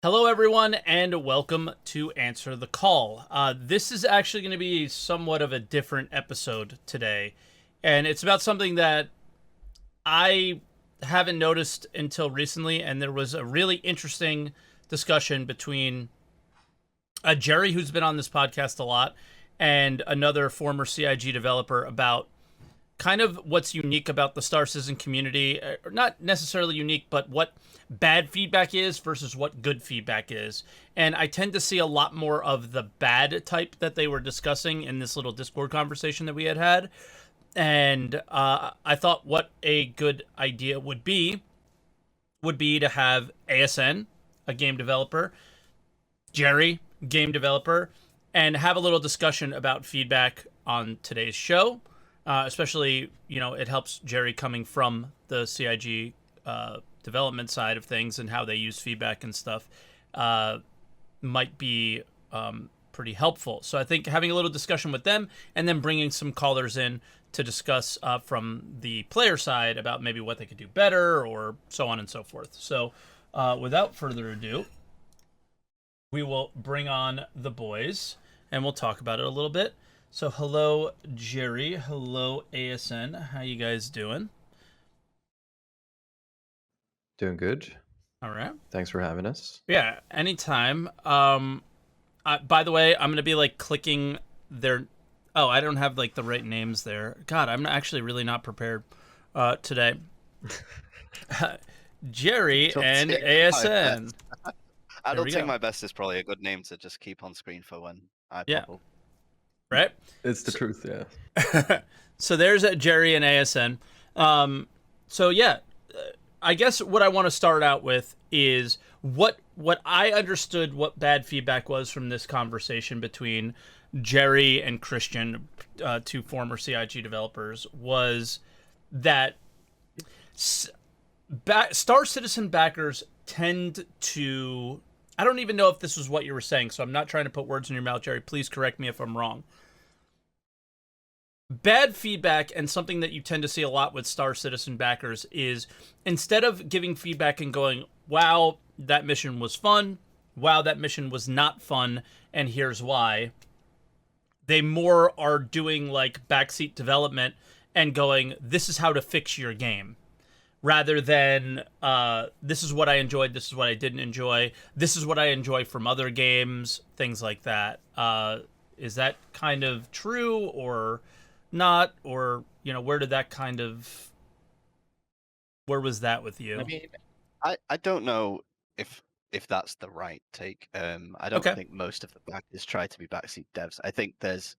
Hello, everyone, and welcome to Answer the Call. This is actually going to be somewhat of a different episode today, and it's about something that I haven't noticed until recently. And there was a really interesting discussion between Jerry, who's been on this podcast a lot, and another former CIG developer about kind of what's unique about the Star Citizen community, or not necessarily unique, but what bad feedback is versus what good feedback is. And I tend to see a lot more of the bad type that they were discussing in this little Discord conversation that we had. And I thought what a good idea would be to have ASN, a game developer, Jerry, game developer, and have a little discussion about feedback on today's show. Especially, it helps Jerry coming from the CIG development side of things and how they use feedback and stuff might be pretty helpful. So I think having a little discussion with them and then bringing some callers in to discuss from the player side about maybe what they could do better or so on and so forth. So without further ado, we will bring on the boys and we'll talk about it a little bit. So hello, Jerry. Hello, ASN. How you guys doing? Doing good. All right. Thanks for having us. Yeah, anytime. By the way, I'm gonna be like clicking their. Oh, I don't have like the right names there. God, I'm actually really not prepared today. Jerry and ASN. I There don't we think go. my best is probably a good name to just keep on screen for when I Yeah. pop up. Right. It's the truth, yeah. So there's Jerry and ASN. So yeah, I guess what I want to start out with is what I understood what bad feedback was from this conversation between Jerry and Christian, two former CIG developers, was that Star Citizen backers tend to. I don't even know if this was what you were saying, so I'm not trying to put words in your mouth, Jerry. Please correct me if I'm wrong. Bad feedback, and something that you tend to see a lot with Star Citizen backers, is instead of giving feedback and going, wow, that mission was fun, wow, that mission was not fun, and here's why, they more are doing like backseat development and going, this is how to fix your game, rather than this is what I enjoyed, this is what I didn't enjoy, this is what I enjoy from other games, things like that. Is that kind of true or not? Or, where did that kind of, where was that with you? I mean, I don't know if that's the right take. I don't Okay. think most of the backers try to be backseat devs. I think there's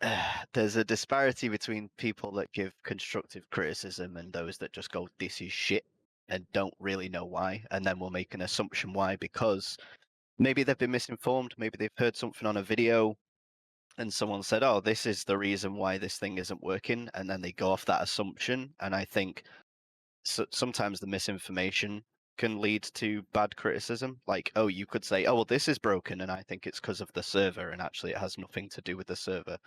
a disparity between people that give constructive criticism and those that just go, "This is shit," and don't really know why, and then will make an assumption why because maybe they've been misinformed, maybe they've heard something on a video and someone said, "Oh, this is the reason why this thing isn't working," and then they go off that assumption. And I think sometimes the misinformation can lead to bad criticism. Like, oh, you could say, "Oh, well, this is broken," and I think it's because of the server, and actually, it has nothing to do with the server.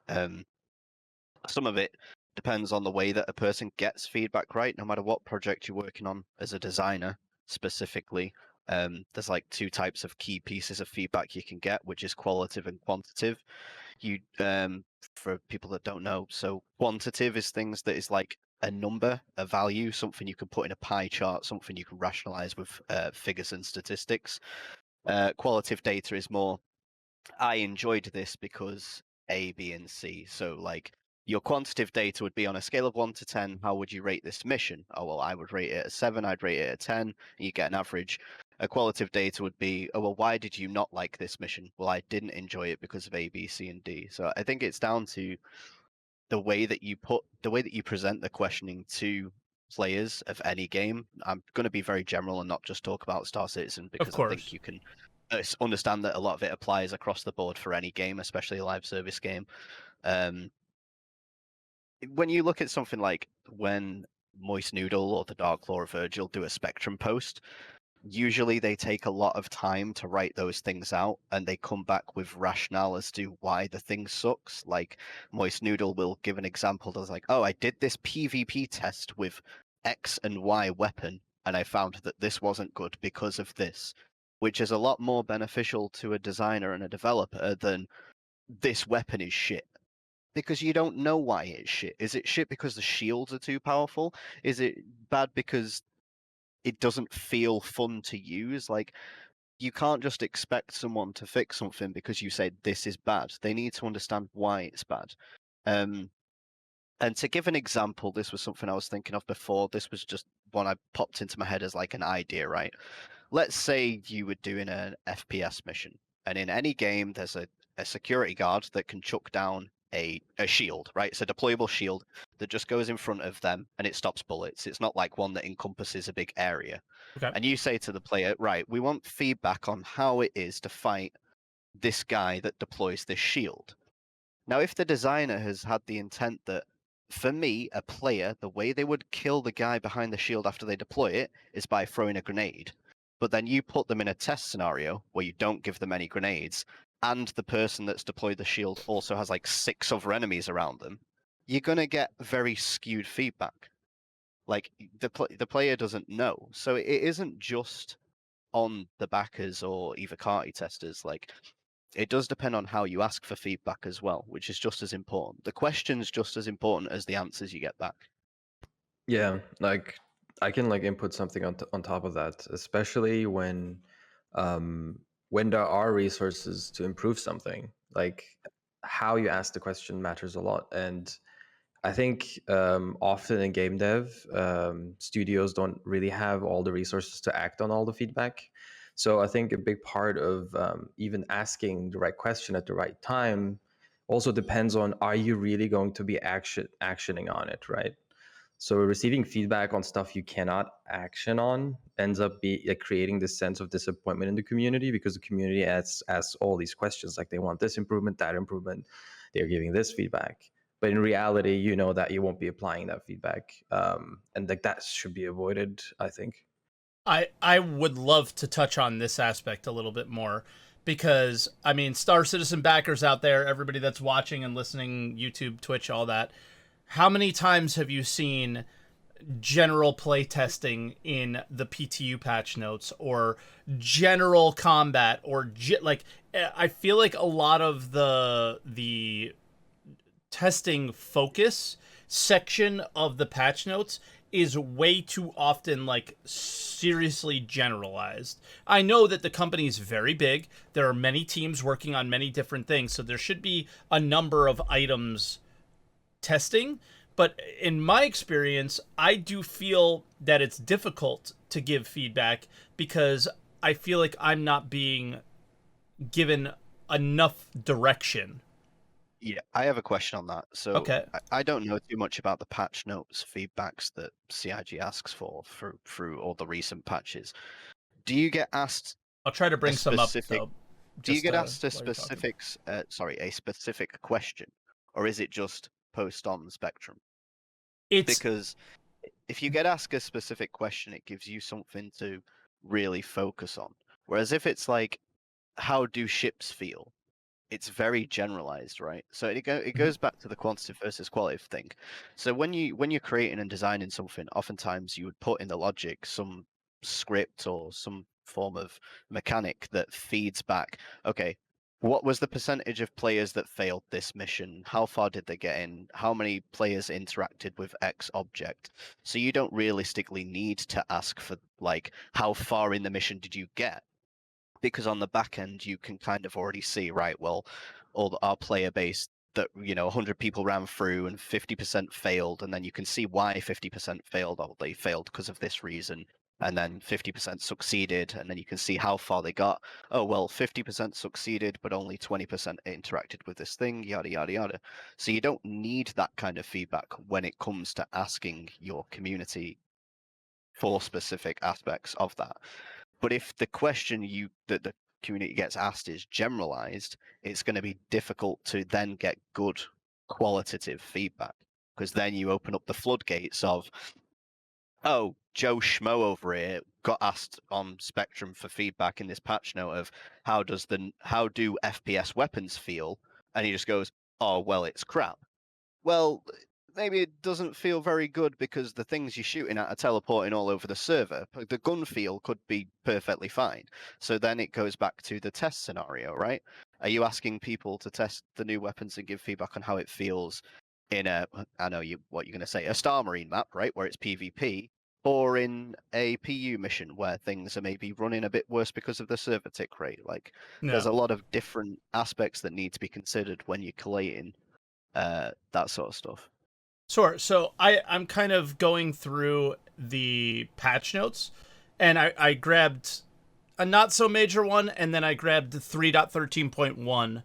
Some of it depends on the way that a person gets feedback. Right, no matter what project you're working on as a designer, specifically. There's like two types of key pieces of feedback you can get, which is qualitative and quantitative. You For people that don't know, so quantitative is things that is like a number, a value, something you can put in a pie chart, something you can rationalize with figures and statistics. Qualitative data is more, I enjoyed this because A, B, and C. So like your quantitative data would be on a scale of 1 to 10, how would you rate this mission? Oh, well, I would rate it a 7, I'd rate it a 10, and you get an average. A qualitative data would be, oh, well, why did you not like this mission? Well, I didn't enjoy it because of A, B, C, and D. So I think it's down to the way that you present the questioning to players of any game. I'm going to be very general and not just talk about Star Citizen Of because I course. think you can understand that a lot of it applies across the board for any game, especially a live service game. When you look at something like when Moist Noodle or the Dark Claw or Virgil do a Spectrum post, usually they take a lot of time to write those things out and they come back with rationale as to why the thing sucks. Like Moist Noodle will give an example that's like, oh, I did this PvP test with X and Y weapon and I found that this wasn't good because of this. which is a lot more beneficial to a designer and a developer than this weapon is shit. Because you don't know why it's shit. Is it shit because the shields are too powerful? Is it bad because it doesn't feel fun to use? Like, you can't just expect someone to fix something because you say this is bad. They need to understand why it's bad. And to give an example, this was something I was thinking of before. This was just one I popped into my head as like an idea, right? Let's say you were doing an FPS mission, and in any game, there's a security guard that can chuck down a shield, right? It's a deployable shield that just goes in front of them and it stops bullets. It's not like one that encompasses a big area. Okay. And you say to the player, right, we want feedback on how it is to fight this guy that deploys this shield. Now, if the designer has had the intent that, for me, a player, the way they would kill the guy behind the shield after they deploy it is by throwing a grenade. But then you put them in a test scenario where you don't give them any grenades, and the person that's deployed the shield also has like 6 other enemies around them, you're going to get very skewed feedback. Like, the player doesn't know. So it isn't just on the backers or either party testers. Like, it does depend on how you ask for feedback as well, which is just as important. The question's just as important as the answers you get back. Yeah, like I can like input something on top of that, especially when there are resources to improve something. Like how you ask the question matters a lot, and I think often in game dev, studios don't really have all the resources to act on all the feedback. So I think a big part of even asking the right question at the right time also depends on, are you really going to be actioning on it, right? So receiving feedback on stuff you cannot action on ends up creating this sense of disappointment in the community, because the community asks all these questions, like they want this improvement, that improvement, they're giving this feedback. But in reality, you know that you won't be applying that feedback, and like that should be avoided, I think. I would love to touch on this aspect a little bit more because I mean, Star Citizen backers out there, everybody that's watching and listening, YouTube, Twitch, all that. How many times have you seen general playtesting in the PTU patch notes or general combat or like I feel like a lot of the testing focus section of the patch notes is way too often like seriously generalized. I know that the company is very big. There are many teams working on many different things, so there should be a number of items testing. But in my experience, I do feel that it's difficult to give feedback because I feel like I'm not being given enough direction. Yeah, I have a question on that. So Okay, I don't know too much about the patch notes feedbacks that CIG asks for through all the recent patches. Do you get asked I'll try to a bring some up specific though, do you just get asked a while you're talking. a specific question, or is it just post on the spectrum? It's Because if you get asked a specific question, it gives you something to really focus on. Whereas if it's like, how do ships feel? It's very generalized, right? So it Mhm. goes back to the quantitative versus qualitative thing. So when you're creating and designing something, oftentimes you would put in the logic some script or some form of mechanic that feeds back. Okay, what was the percentage of players that failed this mission? How far did they get in? How many players interacted with X object? So you don't realistically need to ask for like how far in the mission did you get, because on the back end you can kind of already see, right, well, our player base that 100 people ran through and 50% failed, and then you can see why 50% failed. Oh, they failed because of this reason, and then 50% succeeded, and then you can see how far they got. Oh well, 50% succeeded but only 20% interacted with this thing, yada yada yada. So you don't need that kind of feedback when it comes to asking your community for specific aspects of that. But if the question that the community gets asked is generalized, it's going to be difficult to then get good qualitative feedback, because then you open up the floodgates of, oh, Joe Schmo over here got asked on Spectrum for feedback in this patch note of how do FPS weapons feel, and he just goes, oh well, it's crap. Well, maybe it doesn't feel very good because the things you're shooting at are teleporting all over the server. But the gun feel could be perfectly fine. So then it goes back to the test scenario, right? Are you asking people to test the new weapons and give feedback on how it feels in a, I know what you're going to say, a Star Marine map, right, where it's PvP, or in a PU mission where things are maybe running a bit worse because of the server tick rate? Like, there's No. a lot of different aspects that need to be considered when you're collating that sort of stuff. Sure. So I'm kind of going through the patch notes, and I grabbed a not so major one, and then I grabbed 3.13.1,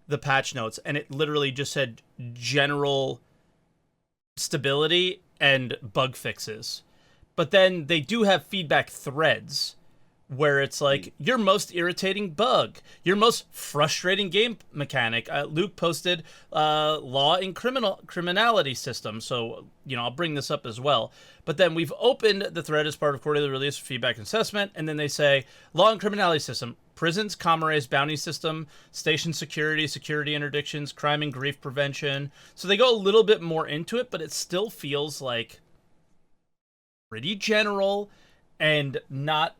the patch notes, and it literally just said general stability and bug fixes. But then they do have feedback threads where it's like your most irritating bug, your most frustrating game mechanic. Luke posted law and criminality system, so I'll bring this up as well. But then we've opened the thread as part of quarterly release feedback and assessment, and then they say law and criminality system, prisons, comrades, bounty system, station security, security interdictions, crime and grief prevention. So they go a little bit more into it, but it still feels like pretty general and not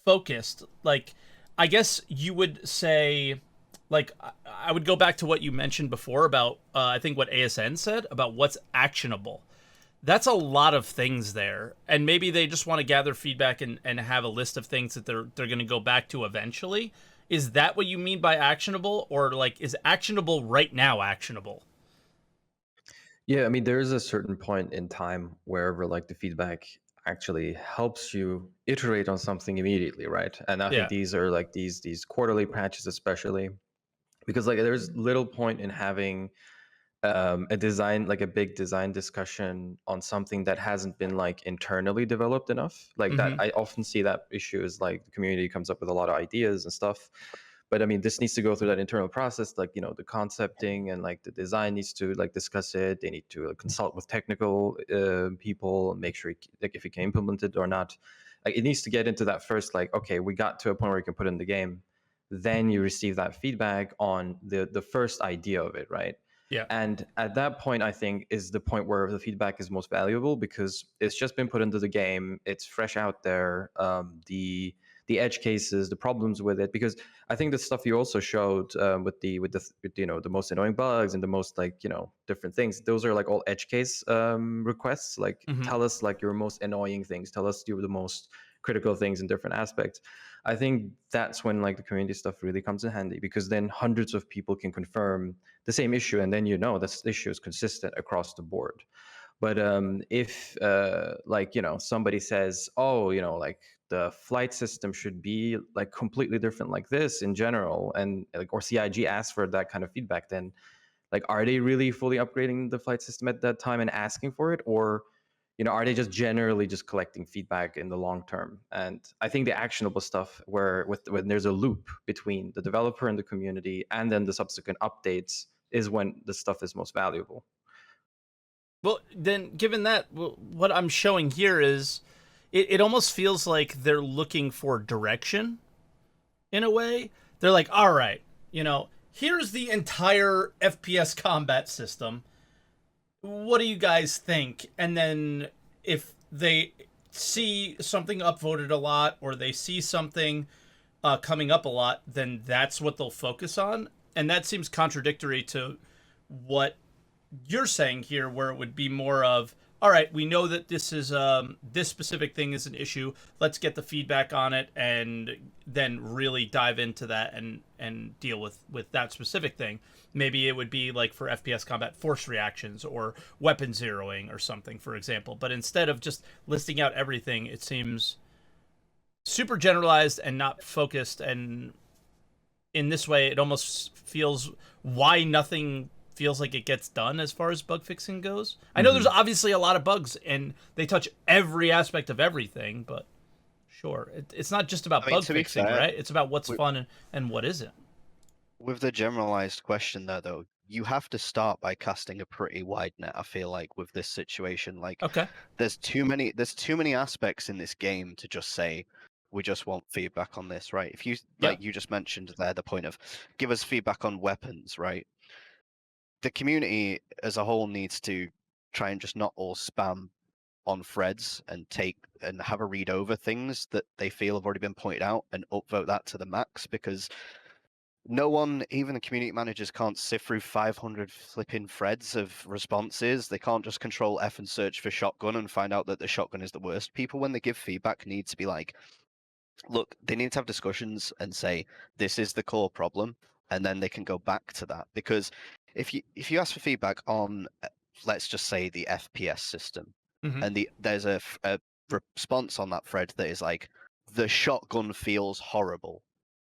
focused. Like, I guess you would say, like, I would go back to what you mentioned before about I think what ASN said about what's actionable. That's a lot of things there, and maybe they just want to gather feedback and have a list of things that they're going to go back to eventually. Is that what you mean by actionable, or like is actionable right now actionable? Yeah, I mean, there is a certain point in time wherever like the feedback actually helps you iterate on something immediately, right? And I think Yeah. these are like these quarterly patches, especially because like there's little point in having a design, like a big design discussion on something that hasn't been like internally developed enough. Like that, Mm-hmm. I often see that issue is like the community comes up with a lot of ideas and stuff, but I mean this needs to go through that internal process, like the concepting and like the design needs to like discuss it. They need to consult with technical people and make sure like if it can implement it or not. Like it needs to get into that first, like, okay, we got to a point where you can put in the game, then you receive that feedback on the first idea of it, right? Yeah. And at that point, I think is the point where the feedback is most valuable because it's just been put into the game. It's fresh out there. The edge cases, the problems with it, because I think the stuff you also showed with the most annoying bugs and the most like different things. Those are like all edge case requests. Like Mm-hmm. tell us like your most annoying things. Tell us your the most critical things in different aspects. I think that's when like the community stuff really comes in handy because then hundreds of people can confirm the same issue, and then this issue is consistent across the board. But if like somebody says, oh, like the flight system should be like completely different like this in general, and like or CIG asks for that kind of feedback, then like are they really fully upgrading the flight system at that time and asking for it, or are they just generally just collecting feedback in the long term? And I think the actionable stuff where when there's a loop between the developer and the community and then the subsequent updates is when the stuff is most valuable. Well, then, given that, what I'm showing here is it almost feels like they're looking for direction in a way. They're like, all right, here's the entire FPS combat system. What do you guys think? And then if they see something upvoted a lot or they see something coming up a lot, then that's what they'll focus on. And that seems contradictory to what you're saying here, where it would be more of, all right, we know that this is this specific thing is an issue. Let's get the feedback on it and then really dive into that and deal with that specific thing. Maybe it would be like for FPS combat, force reactions or weapon zeroing or something, for example. But instead of just listing out everything, it seems super generalized and not focused. And in this way, it almost feels why nothing feels like it gets done as far as bug fixing goes. I know there's obviously a lot of bugs and they touch every aspect of everything, but sure, it's not just about I mean, bug to be fixing, fair, right? It's about what's with, fun and what isn't. with the generalized question there, though, you have to start by casting a pretty wide net. I feel like with this situation, like Okay. there's too many aspects in this game to just say we just want feedback on this, right? If you Yeah. like you just mentioned there the point of give us feedback on weapons, right? The community as a whole needs to try and just not all spam on threads and have a read over things that they feel have already been pointed out and upvote that to the max, because no one, even the community managers, can't sift through 500 flipping threads of responses. They can't just control F and search for shotgun and find out that the shotgun is the worst. People, when they give feedback, need to be like, look, they need to have discussions and say, this is the core problem, and then they can go back to that. Because if you ask for feedback on, let's just say, the FPS system, and there's a response on that thread that is like, the shotgun feels horrible,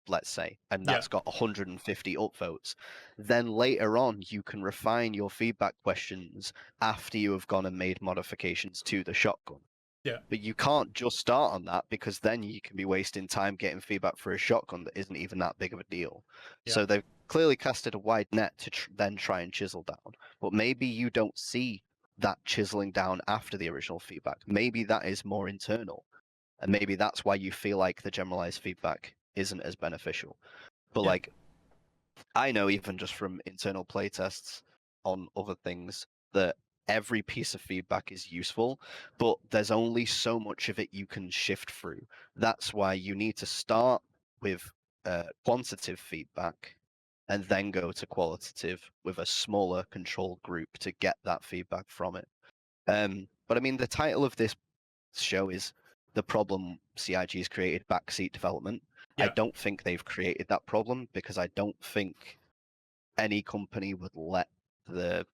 let's say, and Yeah. that's got 150 upvotes, then later on you can refine your feedback questions after you have gone and made modifications to the shotgun. Yeah. But you can't just start on that, because then you can be wasting time getting feedback for a shotgun that isn't even that big of a deal. Yeah. So they've clearly casted a wide net to then try and chisel down. But maybe you don't see that chiseling down after the original feedback. Maybe that is more internal. And maybe that's why you feel like the generalized feedback isn't as beneficial. But Yeah. like, I know even just from internal playtests on other things that every piece of feedback is useful, but there's only so much of it you can shift through. That's why you need to start with quantitative feedback and then go to qualitative with a smaller controlled group to get that feedback from it. But I mean, the title of this show is The Problem CIG's Created Backseat Development. I Yeah. don't think they've created that problem, because I don't think any company would let the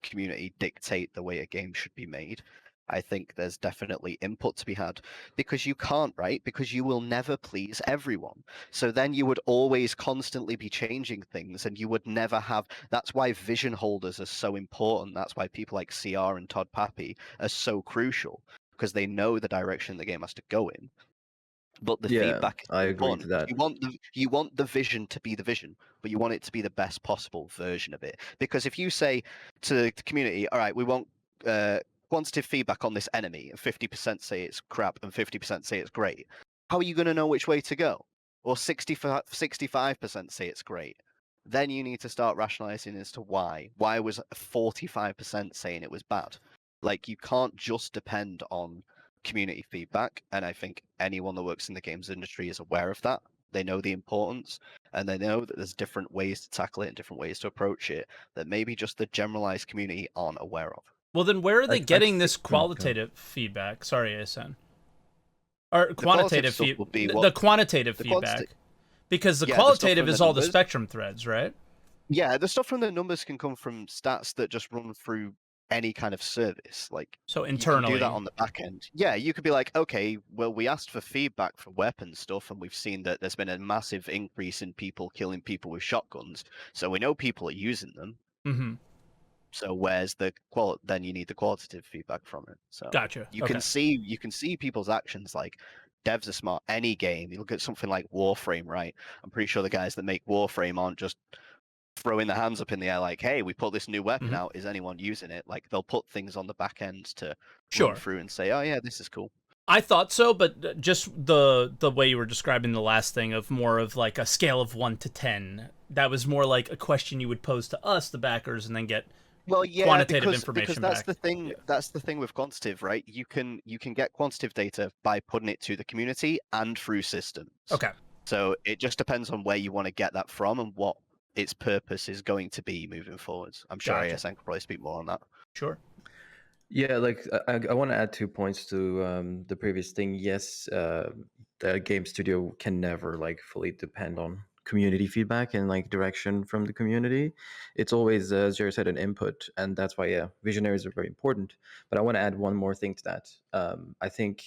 community dictate the way a game should be made. I think there's definitely input to be had, because you can't, right? Because you will never please everyone. So then you would always constantly be changing things, and you would never have. That's why vision holders are so important. That's why people like CR and Todd Pappy are so crucial, because they know the direction the game has to go in. But the Yeah, feedback is I agree to important. that. You want the vision to be the vision, but you want it to be the best possible version of it. Because if you say to the community, "All right, we want quantitative feedback on this enemy," and 50% say it's crap and 50% say it's great, how are you going to know which way to go? Or 65% say it's great. Then you need to start rationalizing as to why. Why was 45% saying it was bad? Like, you can't just depend on community feedback, and I think anyone that works in the games industry is aware of that. They know the importance, and they know that there's different ways to tackle it and different ways to approach it that maybe just the generalized community aren't aware of. Well, then where are they I getting this think- go. qualitative feedback? Sorry, Asen. Or The quantitative stuff will be the quantitative the feedback. Because the Yeah, the stuff qualitative from the is all the numbers. spectrum threads, right? Yeah, the stuff from the numbers can come from stats that just run through any kind of service. Like, So you can internally. do that on the back end. Yeah, you could be like, okay, well, we asked for feedback for weapon stuff, and we've seen that there's been a massive increase in people killing people with shotguns. So we know people are using them. Mm-hmm. So where's the then you need the qualitative feedback from it. So Gotcha. you Okay. can see people's actions. Like, devs are smart. Any game, you look at something like Warframe, right? I'm pretty sure the guys that make Warframe aren't just throwing their hands up in the air like, hey, we put this new weapon Mhm. out, is anyone using it? Like, they'll put things on the back end to Sure. run through and say, oh yeah, this is cool. I thought so, but just the way you were describing the last thing of more of like a scale of 1 to 10, that was more like a question you would pose to us, the backers, and then get quantitative information because that's back. the thing. Yeah. That's the thing with quantitative, right? You can get quantitative data by putting it to the community and through systems. Okay. So it just depends on where you want to get that from and what its purpose is going to be moving forwards. I'm sure Gotcha. ASN could probably speak more on that. Sure. Yeah, like I want to add 2 points to the previous thing. Yes, the game studio can never like fully depend on community feedback and like direction from the community. It's always, as Jerry said, an input, and that's why visionaries are very important. But I want to add one more thing to that. I think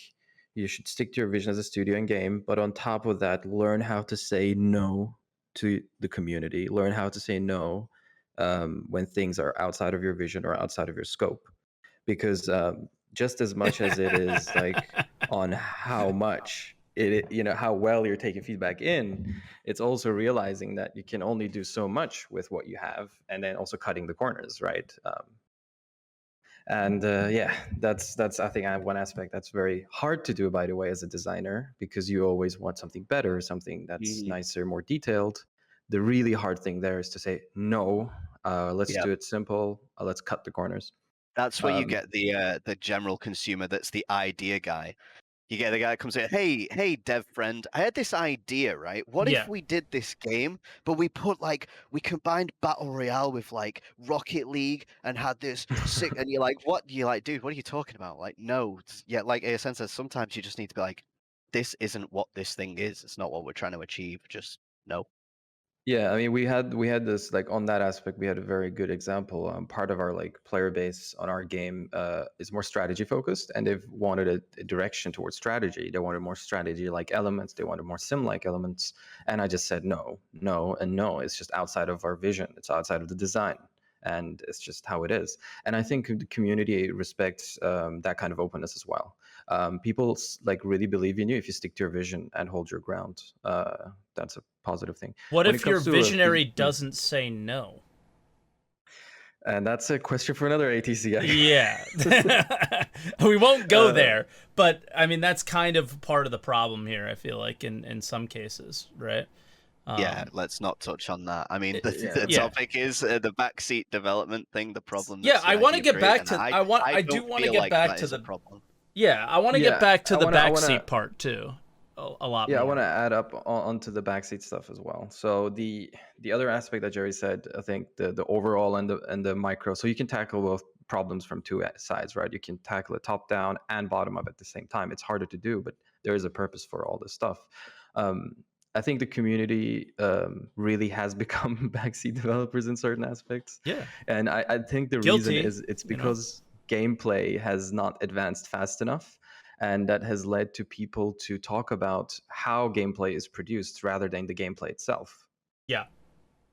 you should stick to your vision as a studio and game, but on top of that, learn how to say no to the community. Learn how to say no when things are outside of your vision or outside of your scope, because just as much as it is like on how much how well you're taking feedback in, it's also realizing that you can only do so much with what you have, and then also cutting the corners, right? That's I think I have one aspect that's very hard to do, by the way, as a designer, because you always want something better, something that's nicer, more detailed. The really hard thing there is to say no. Let's do it simple. Let's cut the corners. That's where you get the general consumer that's the idea guy. You get the guy that comes in, hey, dev friend, I had this idea, right? What Yeah. if we did this game, but we combined Battle Royale with like Rocket League and had this sick, and you're like, what? You're like, dude, what are you talking about? Like, no, yeah, like ASN says, sometimes you just need to be like, this isn't what this thing is. It's not what we're trying to achieve. Just no. Yeah, I mean, we had this, like, on that aspect, we had a very good example. Part of our, like, player base on our game is more strategy focused, and they've wanted a direction towards strategy. They wanted more strategy like elements. They wanted more sim like elements, and I just said no, no, and no. It's just outside of our vision. It's outside of the design, and it's just how it is. And I think the community respects that kind of openness as well. People like really believe in you if you stick to your vision and hold your ground. That's a positive thing. What When it if your comes to visionary doesn't say no? and that's a question for another ATC guy. Yeah. We won't go there, but I mean that's kind of part of the problem here, I feel like in some cases, right? Yeah, let's not touch on that. I mean, the Yeah. topic is the backseat development thing, the problem. That Yeah, I want to CIG get create, back and to I I do don't want to feel get like back that to is a the problem. Yeah, I want to get Yeah, back to I the wanna- I backseat wanna- part too. A lot Yeah, I more. want to add up onto the backseat stuff as well. So the other aspect that Jerry said, I think the overall and the micro. So you can tackle both problems from two sides, right? You can tackle it top down and bottom up at the same time. It's harder to do, but there is a purpose for all this stuff. Um, I think the community really has become backseat developers in certain aspects. Yeah. And I think the reason Guilty, is it's you know? because gameplay has not advanced fast enough, and that has led to people to talk about how gameplay is produced rather than the gameplay itself. Yeah.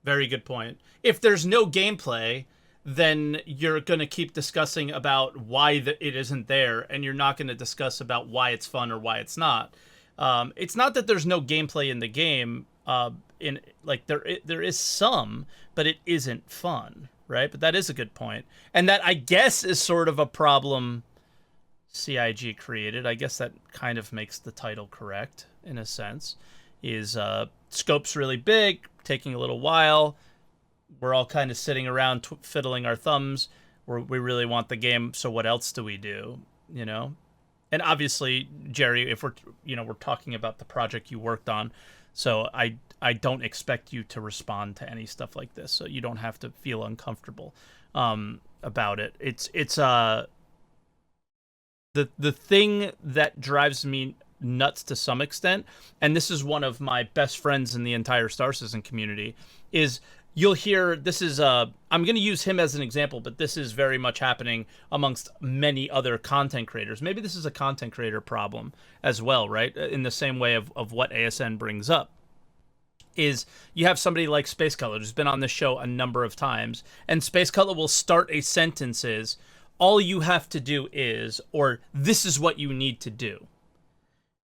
Very good point. If there's no gameplay, then you're going to keep discussing about why it isn't there, and you're not going to discuss about why it's fun or why it's not. It's not that there's no gameplay in the game. In like there is some, but it isn't fun, right? But that is a good point, and that I guess is sort of a problem CIG created. I guess that kind of makes the title correct in a sense. Is scope's really big, taking a little while. We're all kind of sitting around fiddling our thumbs. We really want the game, so what else do we do? You know, and obviously, Jerry, if we're talking about the project you worked on, so I don't expect you to respond to any stuff like this, so you don't have to feel uncomfortable about it. It's the thing that drives me nuts to some extent, and this is one of my best friends in the entire Star Citizen community, is you'll hear, this is I'm going to use him as an example, but this is very much happening amongst many other content creators. Maybe this is a content creator problem as well, right? In the same way of what ASN brings up, is you have somebody like Space Cutler who's been on this show a number of times, and Space Cutler will start a sentence is, all you have to do is, or this is what you need to do.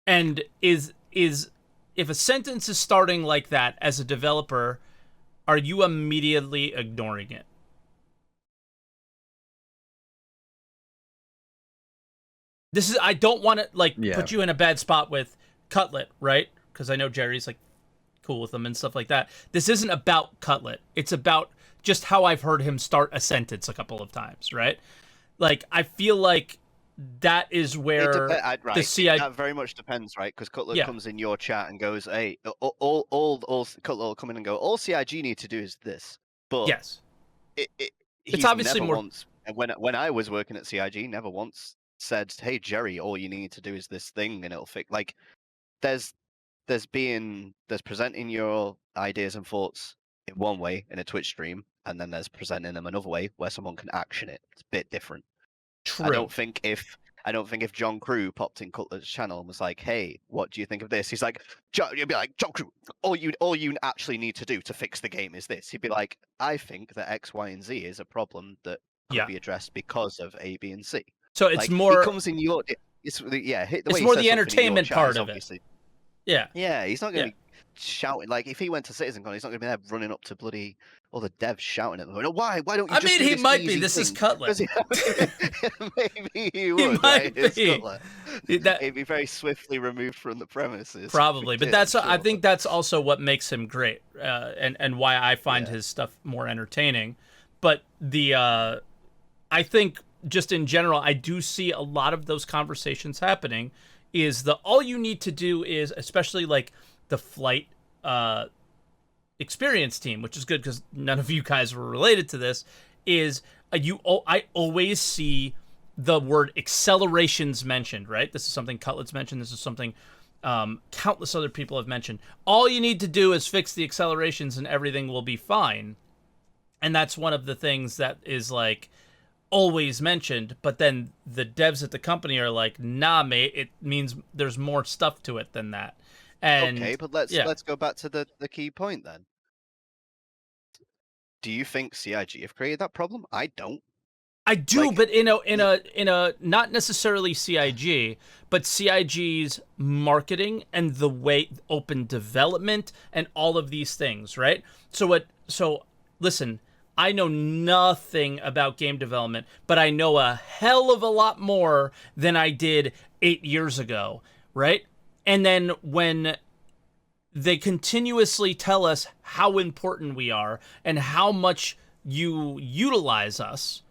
And is if a sentence is starting like that as a developer, are you immediately ignoring it? This is, I don't want to put you in a bad spot with Cutlet, right? Because I know Jerry's like cool with them and stuff like that. This isn't about Cutlet. It's about just how I've heard him start a sentence a couple of times, right? Like, I feel like that is where the CI... That very much depends, right? Because Cutler comes in your chat and goes, "Hey, all Cutler will come in and go, all CIG need to do is this." But yes, it's obviously never more... once. When I was working at CIG, never once said, "Hey, Jerry, all you need to do is this thing, and it'll fix." Like, there's presenting your ideas and thoughts in one way in a Twitch stream, and then there's presenting them another way where someone can action it. It's a bit different. True. I don't think if John Crew popped in Cutler's channel and was like, "Hey, what do you think of this?" He's like, you'd be like, "John Crew, all you actually need to do to fix the game is this." He'd be like, "I think that X, Y, and Z is a problem that could be addressed because of A, B, and C." So it's more. It comes in your. It's more the entertainment part of it. Yeah. Yeah, he's not going to be shouting. Like, if he went to CitizenCon, he's not going to be there running up to bloody all the devs shouting at them. Why don't you? He might be. This is Cutler. Maybe he would. He might be. He'd be very swiftly removed from the premises. Probably, but that's. Sure. I think that's also what makes him great, and why I find his stuff more entertaining. But I think just in general, I do see a lot of those conversations happening. Is the all you need to do is, especially like the flight experience team, which is good because none of you guys were related to this, is I always see the word accelerations mentioned, right? This is something Cutlassy mentioned. This is something countless other people have mentioned. All you need to do is fix the accelerations and everything will be fine. And that's one of the things that is like always mentioned, but then the devs at the company are like, nah, mate, it means there's more stuff to it than that. And Okay, but let's yeah, let's go back to the key point then. Do you think CIG have created that problem? I don't. I do, Like, but in a not necessarily CIG, but CIG's marketing and the way open development and all of these things, right? So listen, I know nothing about game development, but I know a hell of a lot more than I did 8 years ago, right? And then when they continuously tell us how important we are and how much you utilize us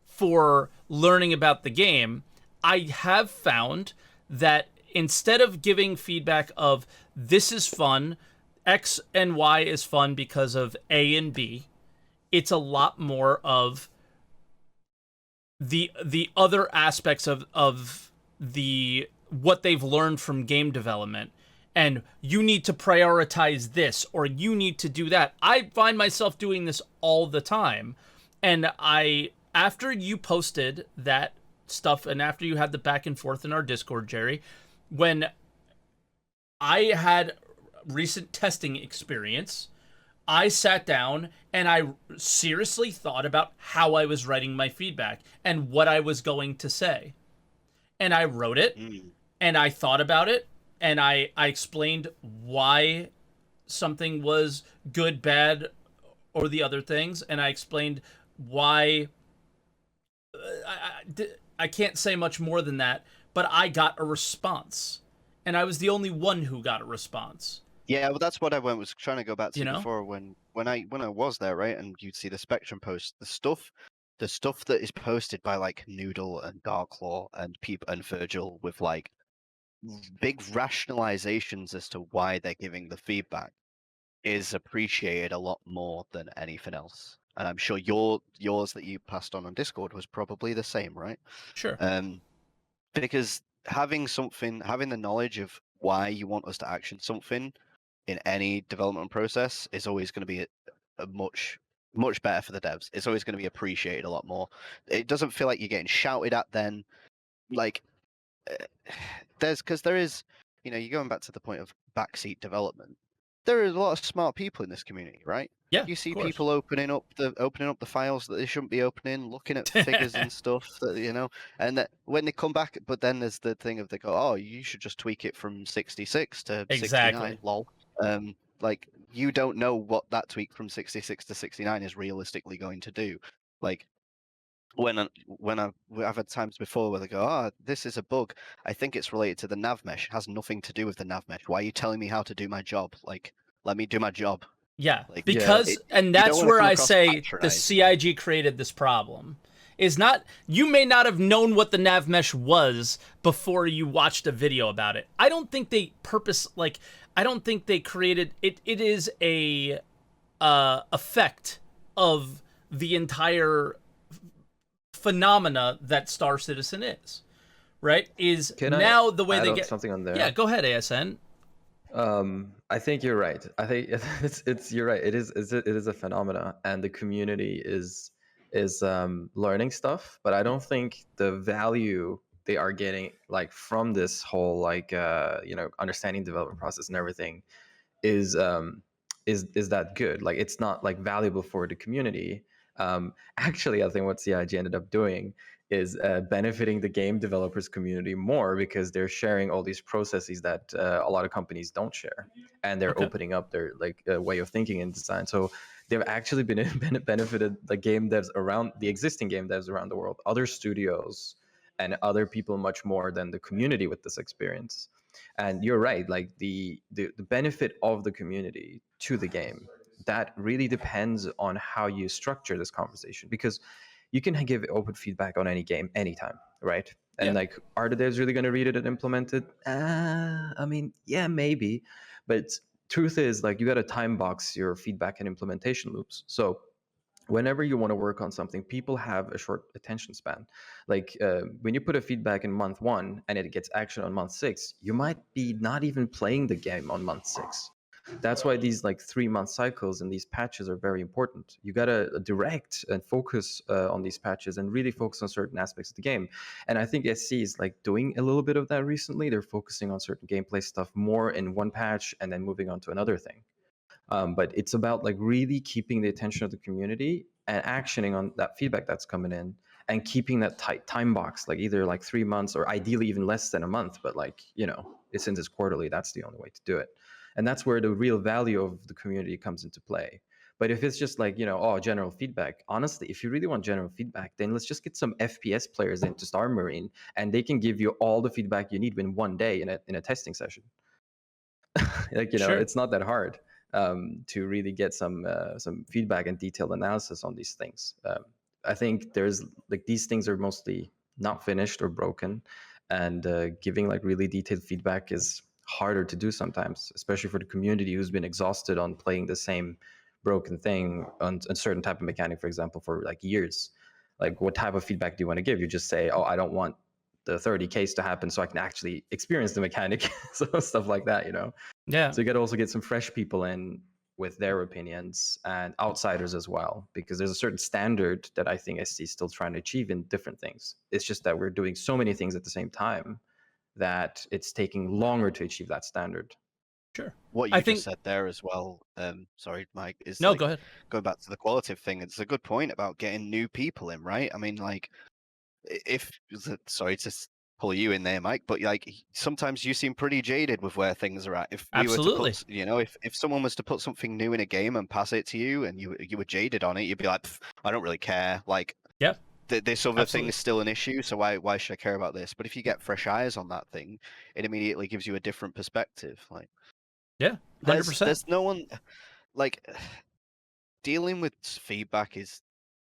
for learning about the game, I have found that instead of giving feedback of this is fun, X and Y is fun because of A and B, it's a lot more of the other aspects of the what they've learned from game development, and you need to prioritize this or you need to do that. I find myself doing this all the time, and I after you posted that stuff and after you had the back and forth in our Discord, Jerry, when I had recent testing experience, I sat down and I seriously thought about how I was writing my feedback and what I was going to say. And I wrote it mm, and I thought about it and I explained why something was good, bad, or the other things. And I explained why I can't say much more than that, but I got a response. And I was the only one who got a response, yeah, well, that's what I was trying to go back you to know? before when I was there, right? And you'd see the Spectrum post, the stuff that is posted by like Noodle and Darklaw and Peep and Virgil with like big rationalizations as to why they're giving the feedback is appreciated a lot more than anything else. And I'm sure yours that you passed on Discord was probably the same, right? Sure. Um, because having the knowledge of why you want us to action something in any development process is always going to be a much better for the devs. It's always going to be appreciated a lot more. It doesn't feel like you're getting shouted at then. Like uh, there is, you're going back to the point of backseat development. There is a lot of smart people in this community, right? Yeah, You of see course. people opening up the files that they shouldn't be opening, looking at figures and stuff that and that when they come back, but then there's the thing of they go, oh, you should just tweak it from 66 to 69, Exactly. lol. Like you don't know what that tweak from 66 to 69 is realistically going to do. Like I've had times before where they go, "Ah, this is a bug. I think it's related to the nav mesh. It has nothing to do with the nav mesh. Why are you telling me how to do my job? Like, let me do my job." Yeah, Like, Yeah. and you don't that's want to where come I across say the patronizing. CIG created this problem. Is not you may not have known what the nav mesh was before you watched a video about it. I don't think they I don't think they created it. It is a effect of the entire phenomena that Star Citizen is. Right? Is Can I now the way add they on get. something on Yeah, there? go ahead, ASN. I think you're right. I think it's you're right. It is a phenomena, and the community is learning stuff. But I don't think the value they are getting like from this whole like understanding development process and everything is that good. Like it's not like valuable for the community. Actually, I think what CIG ended up doing is benefiting the game developers community more because they're sharing all these processes that a lot of companies don't share, and they're Okay. opening up their like way of thinking and design. So they've actually been benefited the game devs around the existing game devs around the world, other studios, and other people much more than the community with this experience. And you're right, like the benefit of the community to the game, that really depends on how you structure this conversation. Because you can give open feedback on any game anytime, right? And Yeah. like, are the devs really going to read it and implement it? I mean, yeah, maybe, but truth is, like, you got to time box your feedback and implementation loops. So whenever you want to work on something, people have a short attention span. Like, when you put a feedback in month 1 and it gets action on month 6, you might be not even playing the game on month 6. That's why these like 3-month cycles and these patches are very important. You got to direct and focus on these patches and really focus on certain aspects of the game. And I think SC is like doing a little bit of that recently. They're focusing on certain gameplay stuff more in one patch and then moving on to another thing. But it's about like really keeping the attention of the community and actioning on that feedback that's coming in, and keeping that tight time box, like either like 3 months or ideally even less than a month. But like, since it's quarterly, that's the only way to do it. And that's where the real value of the community comes into play. But if it's just like, general feedback, honestly, if you really want general feedback, then let's just get some FPS players into Star Marine, and they can give you all the feedback you need in one day in a testing session. Like, Sure. it's not that hard to really get some feedback and detailed analysis on these things. I think there's like, these things are mostly not finished or broken, and giving like really detailed feedback is harder to do sometimes, especially for the community who's been exhausted on playing the same broken thing on a certain type of mechanic, for example, for like years. Like, what type of feedback do you want to give? You just say, oh, I don't want the 30 case to happen so I can actually experience the mechanic. So stuff like that, Yeah. so you got to also get some fresh people in with their opinions, and outsiders as well, because there's a certain standard that I think SC is still trying to achieve in different things. It's just that we're doing so many things at the same time that it's taking longer to achieve that standard. Sure. What I you just think said there as well, sorry, Mike, is no, like go ahead. going back to the qualitative thing. It's a good point about getting new people in, right? I mean, like, if sorry to pull you in there, Mike, but like sometimes you seem pretty jaded with where things are at. If we were to Absolutely. put, if someone was to put something new in a game and pass it to you, and you were jaded on it, you'd be like, I don't really care. Like, Yeah. this other thing Absolutely. is still an issue, so why should I care about this? But if you get fresh eyes on that thing, it immediately gives you a different perspective. Like, Yeah. 100%. there's no one like dealing with feedback is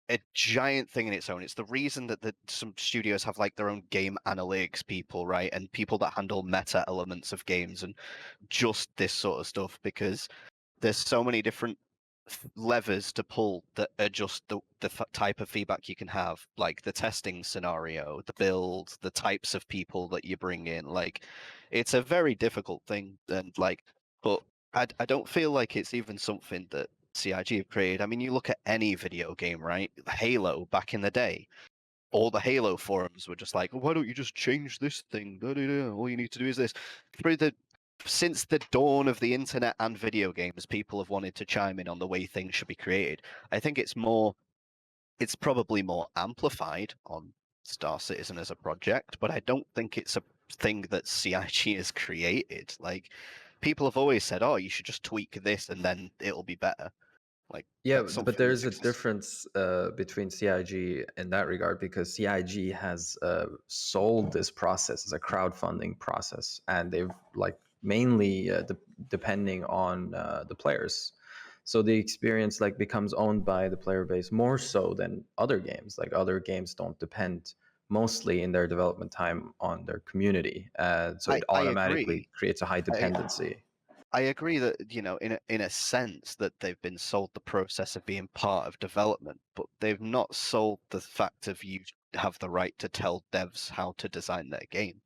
a giant thing in its own. It's the reason that some studios have like their own game analytics people, right? And people that handle meta elements of games and just this sort of stuff, because there's so many different levers to pull that are just the type of feedback you can have, like the testing scenario, the build, the types of people that you bring in. Like, it's a very difficult thing, and like, but I don't feel like it's even something that CIG have created. I mean, you look at any video game, right? Halo back in the day, all the Halo forums were just like, why don't you just change this thing? All you need to do is this. Since the dawn of the internet and video games, people have wanted to chime in on the way things should be created. I think it's probably more amplified on Star Citizen as a project, but I don't think it's a thing that CIG has created. Like, people have always said, oh, you should just tweak this and then it'll be better. Like, Yeah, that's but something there's that's a existed. difference between CIG in that regard, because CIG has sold this process as a crowdfunding process, and they've like mainly depending on the players. So the experience like becomes owned by the player base more so than other games. Like, other games don't depend mostly in their development time on their community, so it I automatically agree. creates a high I, dependency. I agree that, in a sense that they've been sold the process of being part of development, but they've not sold the fact of you have the right to tell devs how to design their game.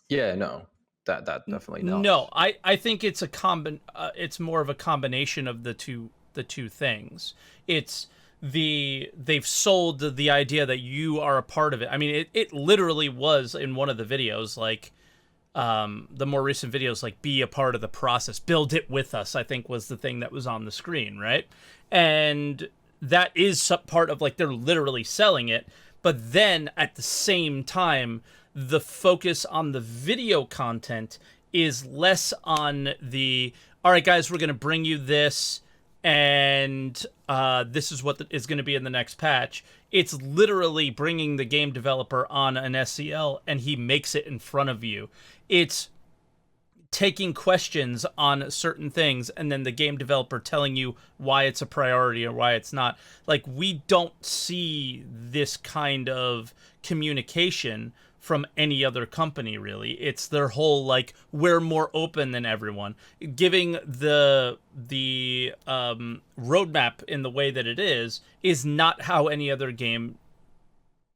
Yeah, no, that definitely not. No, I think it's it's more of a combination of the two things. It's they've sold the idea that you are a part of it. I mean, it literally was in one of the videos, like the more recent videos, like, be a part of the process, build it with us, I think was the thing that was on the screen, right? And that is part of, like, they're literally selling it, but then at the same time, the focus on the video content is less on the, all right, guys, we're going to bring you this, and this is what is going to be in the next patch. It's literally bringing the game developer on an SCL, and he makes it in front of you. It's taking questions on certain things and then the game developer telling you why it's a priority or why it's not. Like, we don't see this kind of communication from any other company, really. It's their whole, like, we're more open than everyone. Giving the roadmap in the way that it is not how any other game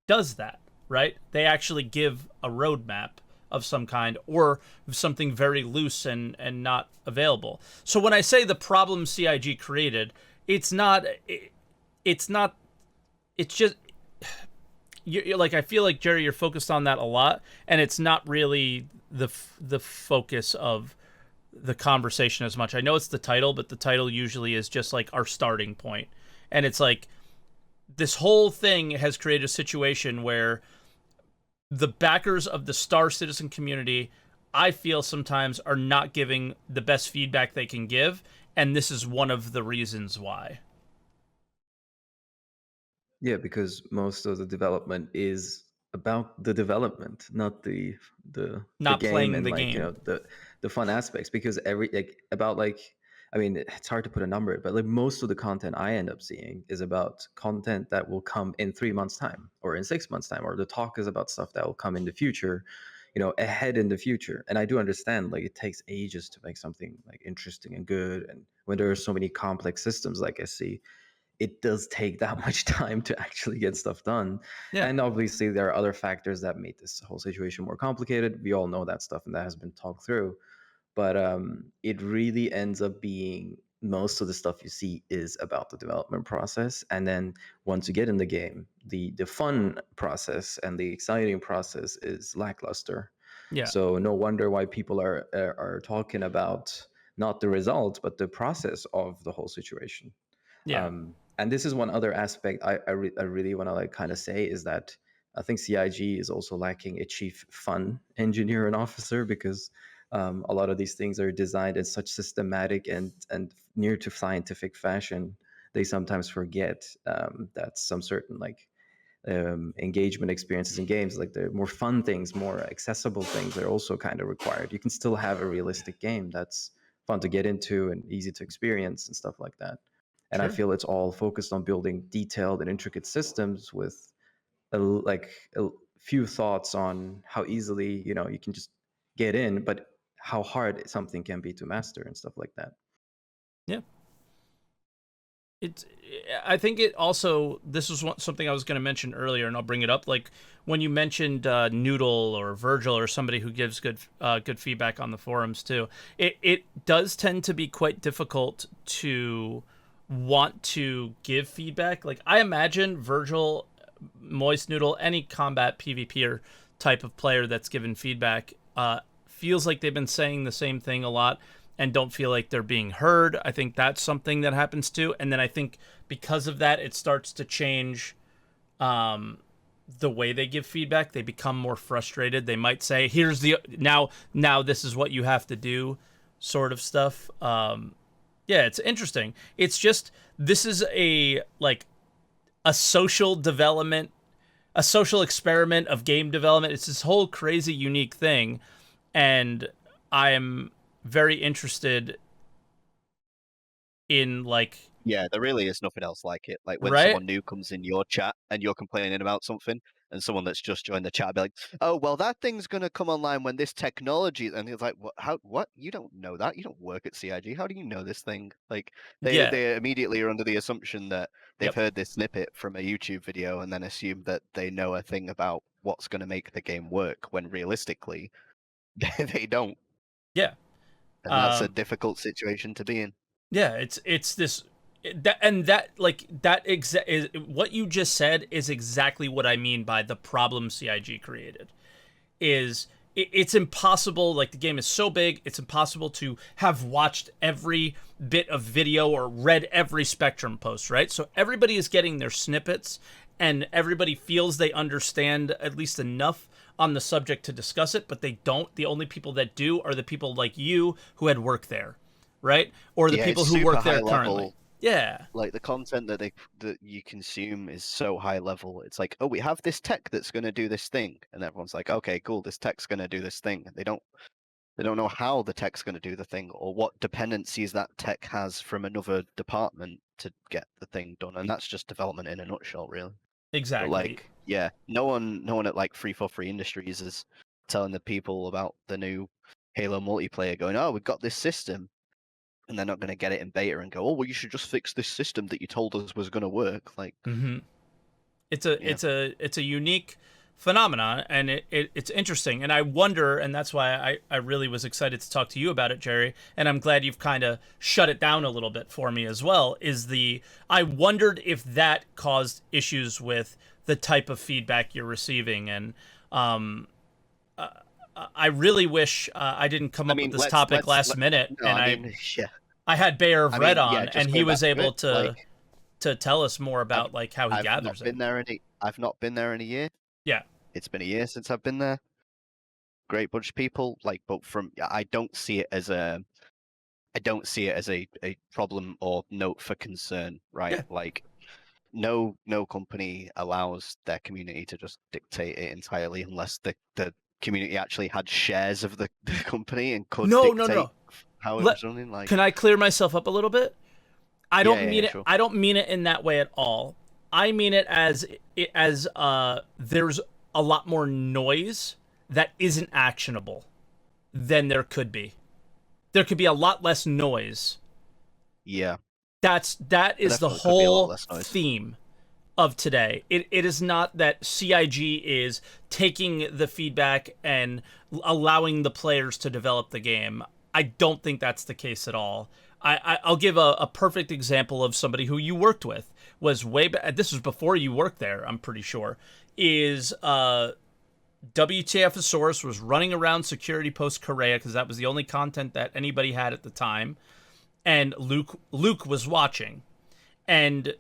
does that, right? They actually give a roadmap of some kind or something very loose and not available. So when I say the problem CIG created, it's not it's not it's just you're like, I feel like, Jerry, you're focused on that a lot, and it's not really the focus of the conversation as much. I know it's the title, but the title usually is just like our starting point. And it's like, this whole thing has created a situation where the backers of the Star Citizen community, I feel sometimes, are not giving the best feedback they can give, and this is one of the reasons why. Yeah, because most of the development is about the development, not the Not game playing and the like game. the fun aspects. Because every like about like I mean it's hard to put a number, but like most of the content I end up seeing is about content that will come in 3 months time or in 6 months time, or the talk is about stuff that will come in the future, ahead in the future. And I do understand like it takes ages to make something like interesting and good, and when there are so many complex systems like I see, it does take that much time to actually get stuff done. Yeah. And obviously, there are other factors that make this whole situation more complicated. We all know that stuff, and that has been talked through. But it really ends up being most of the stuff you see is about the development process. And then once you get in the game, the fun process and the exciting process is lackluster. Yeah. So no wonder why people are talking about not the result, but the process of the whole situation. Yeah. And this is one other aspect I really want to like kind of say is that I think CIG is also lacking a chief fun engineer and officer, because a lot of these things are designed in such systematic and near to scientific fashion. They sometimes forget that some certain like engagement experiences in games, like the more fun things, more accessible things, are also kind of required. You can still have a realistic game that's fun to get into and easy to experience and stuff like that. And I Sure. feel it's all focused on building detailed and intricate systems with a few thoughts on how easily you can just get in, but how hard something can be to master and stuff like that. Yeah. It's, I think it also, this was something I was going to mention earlier, and I'll bring it up. Like, when you mentioned Noodle or Virgil or somebody who gives good feedback on the forums too, it does tend to be quite difficult to want to give feedback. Like, I imagine Virgil, Moist Noodle, any combat PvPer type of player that's given feedback feels like they've been saying the same thing a lot and don't feel like they're being heard. I think that's something that happens too. And then I think because of that, it starts to change the way they give feedback. They become more frustrated. They might say, "Here's the now this is what you have to do," sort of stuff. Yeah, it's interesting. It's just, this is a social development, a social experiment of game development. It's this whole crazy unique thing, and I am very interested in, like, Yeah, there really is nothing else like it. Like when right? someone new comes in your chat and you're complaining about something, and someone that's just joined the chat be like, "Oh, well, that thing's gonna come online when this technology," and it's like, "What? How? What? You don't know that? You don't work at CIG. How do you know this thing?" Like Yeah. they immediately are under the assumption that they've Yep. heard this snippet from a YouTube video and then assume that they know a thing about what's going to make the game work, when realistically they don't, Yeah. and that's a Um difficult situation to be in. yeah, it's this that, and that, like, that is what you just said is exactly what I mean by the problem CIG created. Is it's impossible. Like, the game is so big, it's impossible to have watched every bit of video or read every Spectrum post, right? So everybody is getting their snippets, and everybody feels they understand at least enough on the subject to discuss it, but they don't. The only people that do are the people like you who had worked there, right? Or the Yeah, it's people who super work high there currently. level. Yeah. Like the content that you consume is so high level. It's like, oh, we have this tech that's going to do this thing, and everyone's like, okay, cool, this tech's going to do this thing. They don't They don't know how the tech's going to do the thing or what dependencies that tech has from another department to get the thing done. And that's just development in a nutshell, really. But Exactly. yeah, no one at like 343 Industries is telling the people about the new Halo multiplayer going, oh, we've got this system. And they're not going to get it in beta and go, oh, well, you should just fix this system that you told us was going to work. Like, it's a unique phenomenon, and it's interesting, and I wonder, and that's why I really was excited to talk to you about it, Jerry, and I'm glad you've kind of shut it down a little bit for me as well. I wondered if that caused issues with the type of feedback you're receiving, and I really wish I didn't come up with this topic last minute, no, and yeah. I had Bear of Red on, and he was able to tell us more about like how he gathers it. I've not been there in a year. Yeah, it's been a year since I've been there. Great bunch of people, but I don't see it as a problem or note for concern, right? Yeah. Like, no company allows their community to just dictate it entirely unless the community actually had shares of the company and could dictate how it was running. Like, can I clear myself up a little bit? I don't mean it. Sure. I don't mean it in that way at all. I mean it as there's a lot more noise that isn't actionable than there could be. There could be a lot less noise. Yeah. That is the whole theme of today. It is not that CIG is taking the feedback and allowing the players to develop the game. I don't think that's the case at all. I'll give a perfect example of somebody who you worked with. Was way back. This was before you worked there, I'm pretty sure. Is WTFosaurus was running around Security Post Korea because that was the only content that anybody had at the time, and Luke was watching, and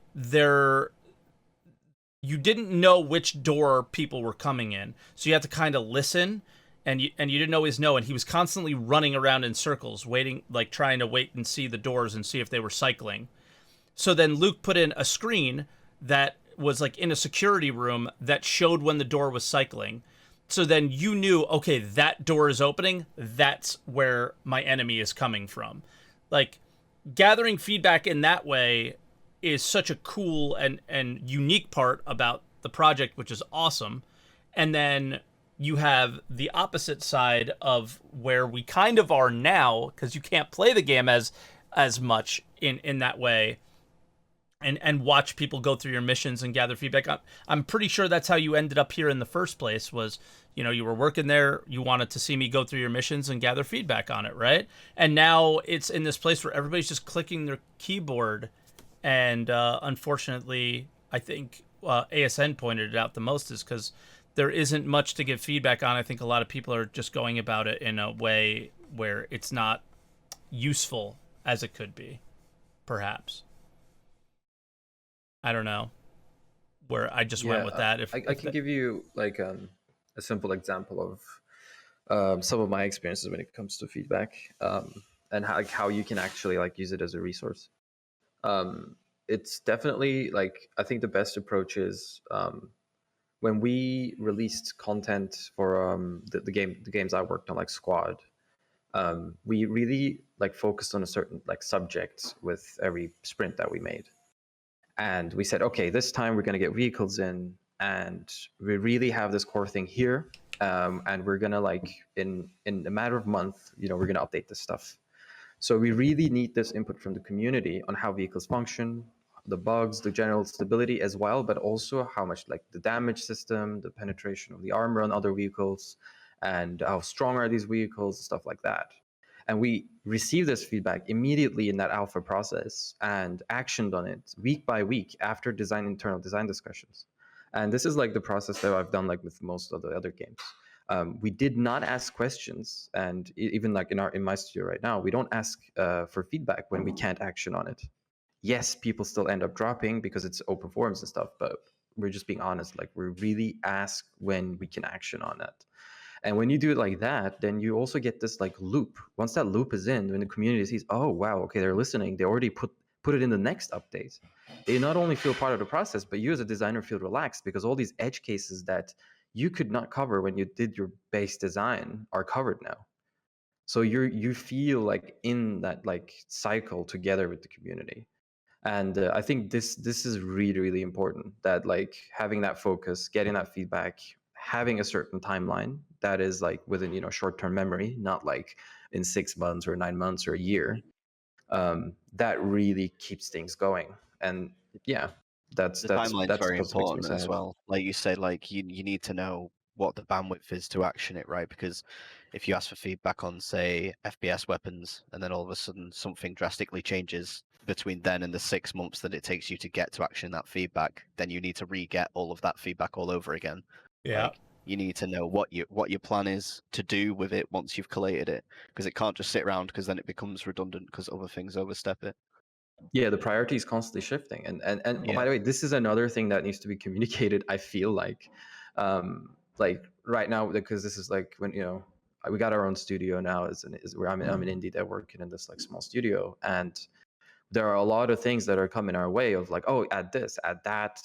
you didn't know which door people were coming in, so you had to kind of listen, and you didn't always know, and he was constantly running around in circles, waiting, like trying to wait and see the doors and see if they were cycling. So then Luke put in a screen that was like in a security room that showed when the door was cycling. So then you knew, okay, that door is opening. That's where my enemy is coming from. Like, gathering feedback in that way is such a cool and unique part about the project, which is awesome. And then you have the opposite side of where we kind of are now, because you can't play the game as much in that way. And watch people go through your missions and gather feedback. I'm pretty sure that's how you ended up here in the first place, was, you were working there, you wanted to see me go through your missions and gather feedback on it, right? And now it's in this place where everybody's just clicking their keyboard, and unfortunately, I think ASN pointed it out the most, is because there isn't much to give feedback on. I think a lot of people are just going about it in a way where it's not useful as it could be, perhaps. I don't know where I just went with that. I can give you like a simple example of some of my experiences when it comes to feedback, and how you can actually like use it as a resource. It's definitely like, I think the best approach is when we released content for the games I worked on, like Squad. We really like focused on a certain like subject with every sprint that we made. And we said, okay, this time we're going to get vehicles in, and we really have this core thing here. And we're going to like, in a matter of month, we're going to update this stuff. So we really need this input from the community on how vehicles function, the bugs, the general stability as well, but also how much like the damage system, the penetration of the armor on other vehicles, and how strong are these vehicles, stuff like that. And we received this feedback immediately in that alpha process and actioned on it week by week after internal design discussions. And this is like the process that I've done like with most of the other games. We did not ask questions, and even like in my studio right now, we don't ask for feedback when we can't action on it. Yes, people still end up dropping because it's open forums and stuff, but we're just being honest. Like, we really ask when we can action on that. And when you do it like that, then you also get this like loop. Once that loop is in, when the community sees, oh wow, okay, they're listening, they already put it in the next update. They not only feel part of the process, but you as a designer feel relaxed, because all these edge cases that you could not cover when you did your base design are covered now. So you feel like in that like cycle together with the community. And I think this is really, really important, that like having that focus, getting that feedback, having a certain timeline that is like within, you know, short-term memory, not like in 6 months or 9 months or a year. That really keeps things going. And yeah, that's The that's timeline's that's very what makes me important as excited. well. Like you said, like you need to know what the bandwidth is to action it, right? Because if you ask for feedback on, say, FPS weapons, and then all of a sudden something drastically changes between then and the 6 months that it takes you to get to action that feedback, then you need to re-get all of that feedback all over again. Yeah. Like you need to know what your plan is to do with it once you've collated it, because it can't just sit around, because then it becomes redundant because other things overstep it. Yeah, the priority is constantly shifting. And oh, by Yeah. the way, this is another thing that needs to be communicated, I feel like right now, because this is like when, you know, we got our own studio now, is where I'm an indie dev working in this like small studio, and there are a lot of things that are coming our way of like, oh, add this, add that,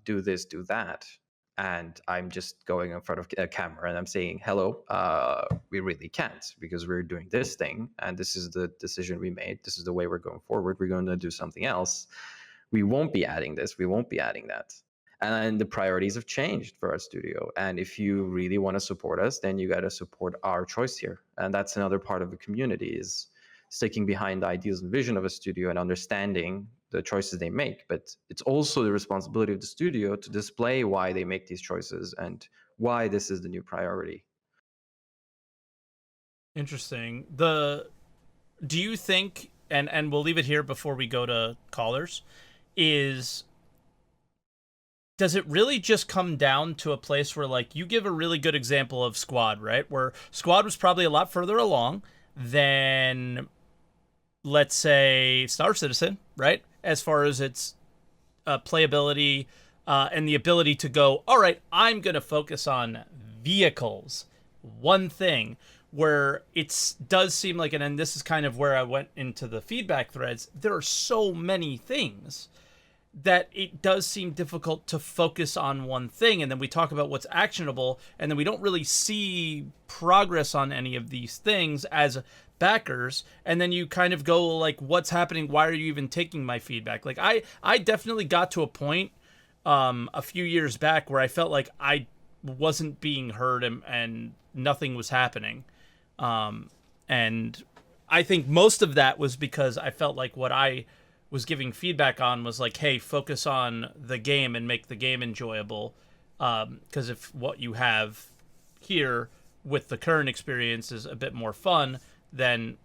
do this, do that. And I'm just going in front of a camera and I'm saying, hello, we really can't, because we're doing this thing and this is the decision we made. This is the way we're going forward. We're going to do something else. We won't be adding this. We won't be adding that. And the priorities have changed for our studio. And if you really want to support us, then you got to support our choice here. And that's another part of the community, is sticking behind the ideas and vision of a studio and understanding the choices they make. But it's also the responsibility of the studio to display why they make these choices and why this is the new priority. Interesting. Do you think, and we'll leave it here before we go to callers, is does it really just come down to a place where, like, you give a really good example of Squad, right? Where Squad was probably a lot further along than, let's say, Star Citizen, right? As far as its playability and the ability to go, all right, I'm going to focus on vehicles, one thing. Where it does seem like, and this is kind of where I went into the feedback threads, there are so many things that it does seem difficult to focus on one thing. And then we talk about what's actionable, and then we don't really see progress on any of these things as backers. And then you kind of go like, what's happening? Why are you even taking my feedback? Like I definitely got to a point a few years back where I felt like I wasn't being heard, and nothing was happening. And I think most of that was because I felt like what I was giving feedback on was like, hey, focus on the game and make the game enjoyable. Because if what you have here with the current experience is a bit more fun, then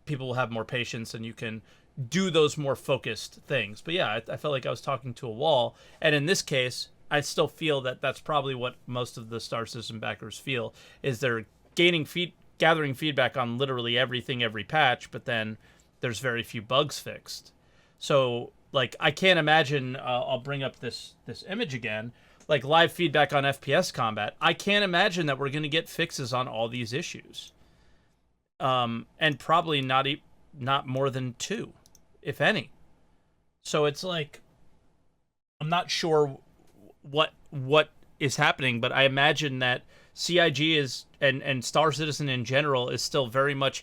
people will have more patience and you can do those more focused things. But yeah, I felt like I was talking to a wall. And in this case, I still feel that that's probably what most of the Star System backers feel, is they're gathering feedback on literally everything, every patch, but then there's very few bugs fixed. So, like, I can't imagine. I'll bring up this image again. Like live feedback on FPS combat. I can't imagine that we're going to get fixes on all these issues. And probably not more than 2, if any. So it's like, I'm not sure what is happening, but I imagine that CIG is and Star Citizen in general is still very much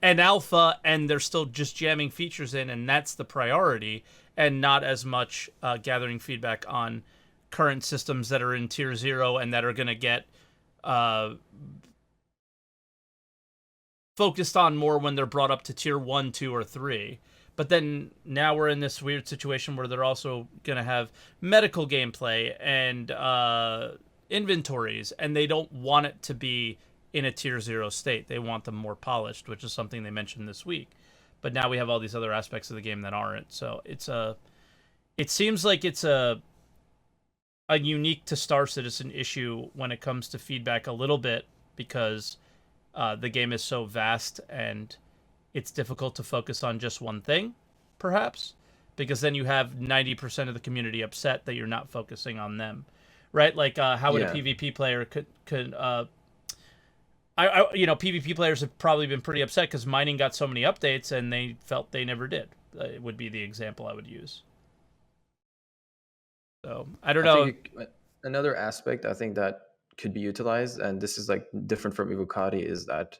an alpha, and they're still just jamming features in, and that's the priority, and not as much gathering feedback on current systems that are in tier 0 and that are going to get focused on more when they're brought up to tier 1, 2, or 3. But then now we're in this weird situation where they're also going to have medical gameplay and inventories, and they don't want it to be in a tier 0 state. They want them more polished, which is something they mentioned this week. But now we have all these other aspects of the game that aren't. So it seems like it's a unique to Star Citizen issue when it comes to feedback a little bit, because the game is so vast and it's difficult to focus on just one thing, perhaps, because then you have 90% of the community upset that you're not focusing on them, right? Like, how would a PvP player could PvP players have probably been pretty upset because mining got so many updates and they felt they never did. It would be the example I would use. So I don't know. Another aspect I think that could be utilized, and this is like different from Evocati, is that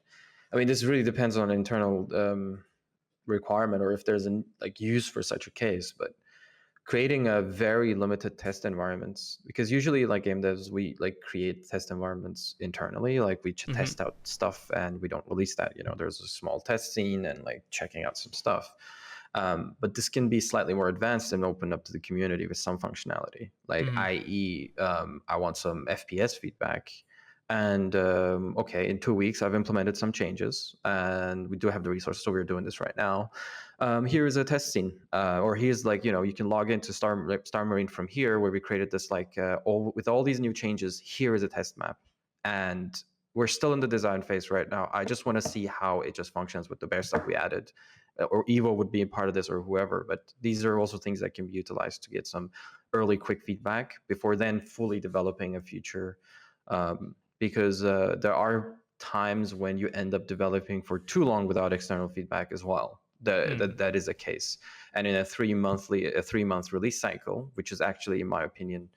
I mean, this really depends on internal requirement or if there's a use for such a case. But creating a very limited test environments, because usually like game devs, we like create test environments internally, like we test out stuff and we don't release that. There's a small test scene and like checking out some stuff. But this can be slightly more advanced and open up to the community with some functionality, like i.e. I want some FPS feedback, and okay, in 2 weeks I've implemented some changes and we do have the resources, so we're doing this right now. Here's a test scene, or here's like, you can log into Star Marine from here, where we created this like with all these new changes. Here is a test map, and we're still in the design phase right now. I just want to see how it just functions with the bare stuff we added, or Evo would be a part of this, or whoever. But these are also things that can be utilized to get some early quick feedback before then fully developing a future. Because there are times when you end up developing for too long without external feedback as well. That is a case. And in a 3-month release cycle, which is actually, in my opinion,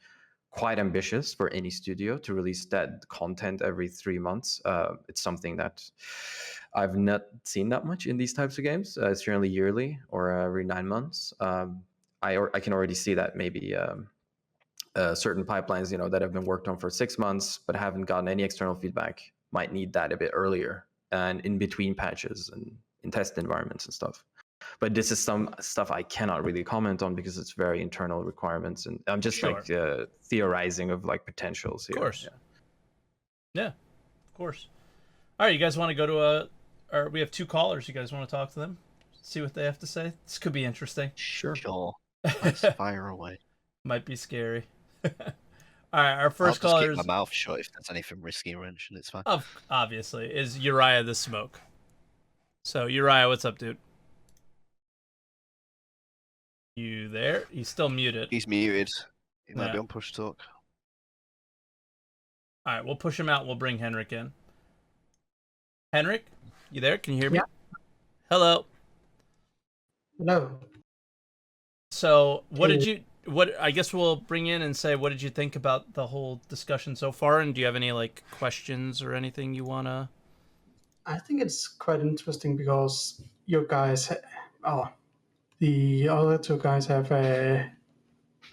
quite ambitious for any studio to release that content every 3 months. It's something that I've not seen that much in these types of games. It's generally yearly or every 9 months. I can already see that maybe certain pipelines, that have been worked on for 6 months but haven't gotten any external feedback, might need that a bit earlier and in between patches and in test environments and stuff. But this is some stuff I cannot really comment on because it's very internal requirements, and I'm just like theorizing of like potentials here. Of course. Yeah, of course. All right, you guys want to go to or we have 2 callers. You guys want to talk to them? See what they have to say? This could be interesting. Sure. Let's fire away. Might be scary. All right, our first caller I'll just keep my mouth shut if there's anything risky mentioned. It's fine. Obviously, is Uriah the Smoke. So Uriah, what's up, dude? You there? He's still muted. He's muted. He might be on push talk. All right, we'll push him out. We'll bring Henrik in. Henrik, you there? Can you hear me? Yeah. Hello. Hello. So, I guess we'll bring in and say, what did you think about the whole discussion so far? And do you have any like questions or anything you wanna? I think it's quite interesting because you guys, the other 2 guys have have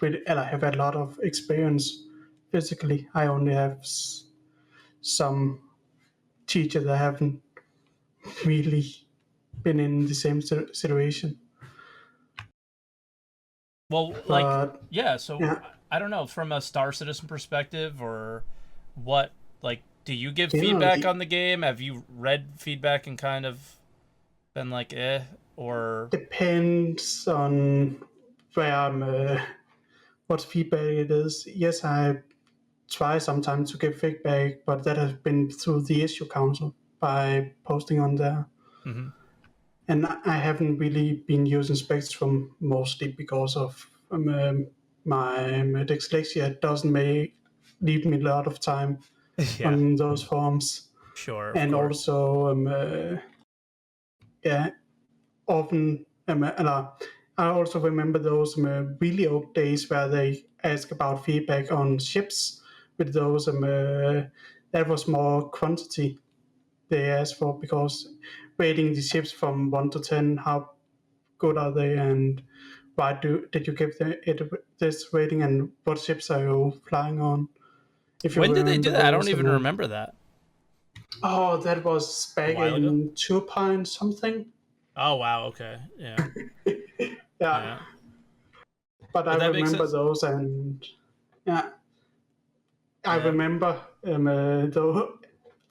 a lot of experience physically. I only have some teachers that haven't really been in the same situation. Well, I don't know, from a Star Citizen perspective, or what, like, do you give feedback on the game? Have you read feedback and kind of been like, or? Depends on where what feedback it is. Yes, I try sometimes to give feedback, but that has been through the issue council by posting on there. Mm-hmm. And I haven't really been using Spectrum mostly because of my dyslexia doesn't leave me a lot of time on those forums. Sure. And also, often, I also remember those really old days where they ask about feedback on ships with those, that was more quantity they asked for, because rating the ships from 1 to 10, how good are they, and why did you give it this rating, and what ships are you flying on? When did they do that? I don't even remember that. Oh, that was back in 2 something. Oh wow, okay, yeah. Yeah. But I remember those, and I remember though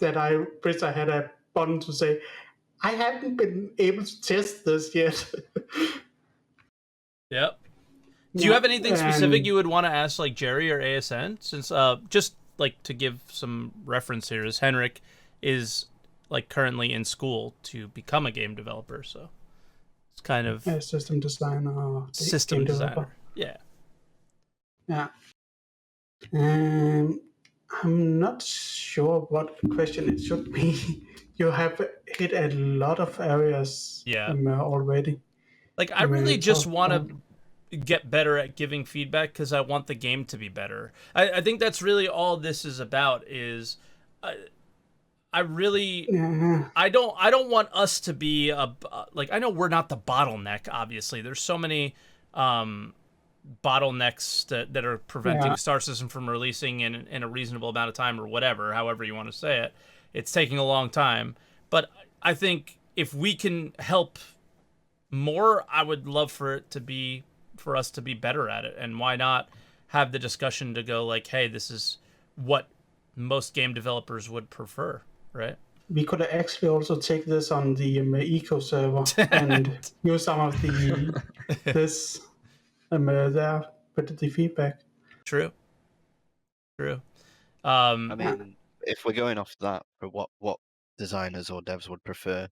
that I wish I had a button to say I haven't been able to test this yet. Yep. Do you have anything specific you would want to ask, like Jerry or ASN? Since just like to give some reference here, is Henrik is like currently in school to become a game developer, so it's kind of system designer. System designer. Yeah. Yeah. I'm not sure what question it should be. You have hit a lot of areas already. Like, I really just want to get better at giving feedback because I want the game to be better. I think that's really all this is about. Is really Yeah. I don't want us to be like, I know we're not the bottleneck. Obviously, there's so many bottlenecks that are preventing Yeah. Star System from releasing in a reasonable amount of time, or whatever, however you want to say it. It's taking a long time, but I think if we can help more, I would love for us to be better at it. And why not have the discussion to go like, hey, this is what most game developers would prefer, right? We could actually also take this on the eco server and use some of this there with the feedback. True. True. I Yeah. mean, if we're going off that for what designers or devs would prefer,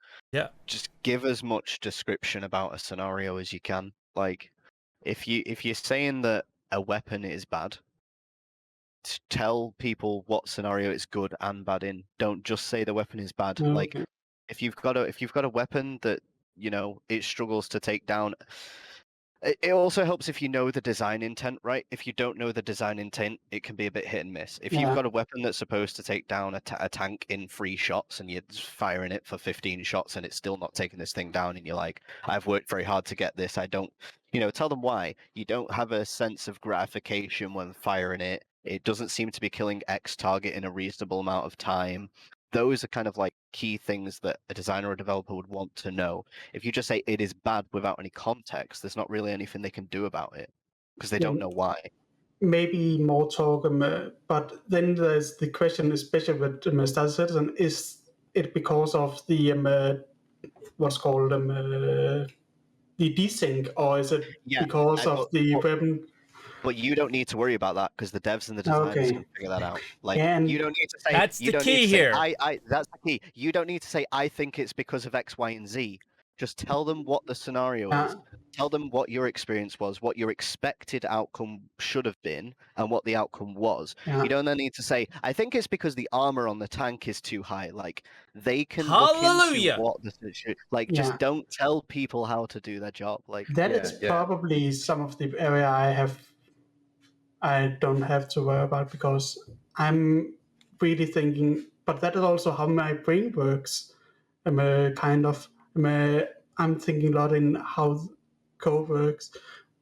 just give as much description about a scenario as you can. Like, if you're saying that a weapon is bad, tell people what scenario it's good and bad in. Don't just say the weapon is bad. Okay. Like, if you've got a weapon that it struggles to take down. It also helps if you know the design intent, right? If you don't know the design intent, it can be a bit hit and miss. If you've got a weapon that's supposed to take down a tank in 3 shots and you're firing it for 15 shots and it's still not taking this thing down, and you're like, I've worked very hard to get this. I don't, tell them why. You don't have a sense of gratification when firing it. It doesn't seem to be killing X target in a reasonable amount of time. Those are kind of like key things that a designer or developer would want to know. If you just say it is bad without any context, there's not really anything they can do about it because they don't know why. Maybe more talk, but then there's the question, especially with Star Citizen, is it because of the what's called the desync, or is it because of the weapon? But you don't need to worry about that because the devs and the designers can figure that out. Like, you don't need to say that's the key here. That's the key. You don't need to say I think it's because of X, Y, and Z. Just tell them what the scenario is. Tell them what your experience was, what your expected outcome should have been, and what the outcome was. You don't then need to say, I think it's because the armor on the tank is too high. Like, they can look into what the like. Just don't tell people how to do their job. Like, that is probably some of the area I don't have to worry about, because I'm really thinking, but that is also how my brain works. I'm thinking a lot in how code works.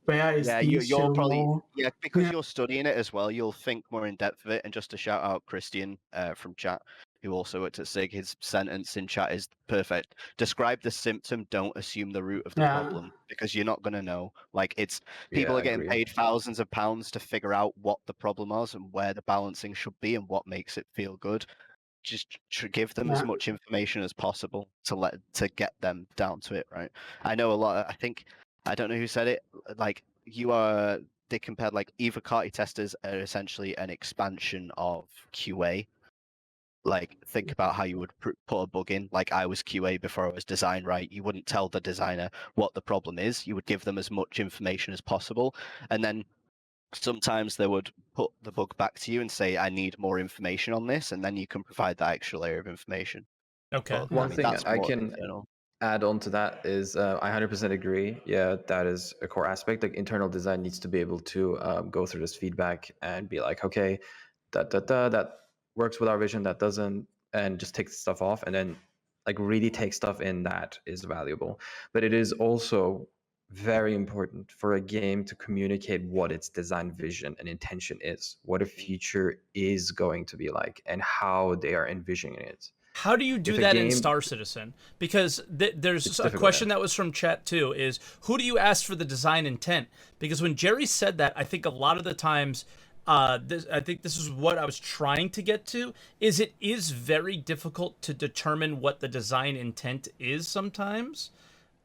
Where is the issue? You're probably because you're studying it as well. You'll think more in depth of it. And just to shout out Christian from chat, who also worked at SIG, his sentence in chat is perfect. Describe the symptom, don't assume the root of the problem, because you're not going to know. Like, it's people are getting paid thousands of pounds to figure out what the problem was and where the balancing should be and what makes it feel good. Just give them as much information as possible to get them down to it, right? I know a lot. I don't know who said it. Like, they compared, like, Evocati testers are essentially an expansion of QA. Like, think about how you would put a bug in. Like, I was QA before I was design, right? You wouldn't tell the designer what the problem is. You would give them as much information as possible. And then sometimes they would put the bug back to you and say, I need more information on this. And then you can provide that extra layer of information. Okay. But, One thing I can add on to that is I 100% agree. Yeah, that is a core aspect. Like, internal design needs to be able to go through this feedback and be like, okay, that works with our vision, that doesn't, and just take stuff off, and then like really take stuff in that is valuable. But it is also very important for a game to communicate what its design vision and intention is, what a feature is going to be like, and how they are envisioning it. How do you do that in Star Citizen? Because there's a question that was from chat too, is who do you ask for the design intent? Because when Jerry said that, I think a lot of the times, I think this is what I was trying to get to, is it is very difficult to determine what the design intent is sometimes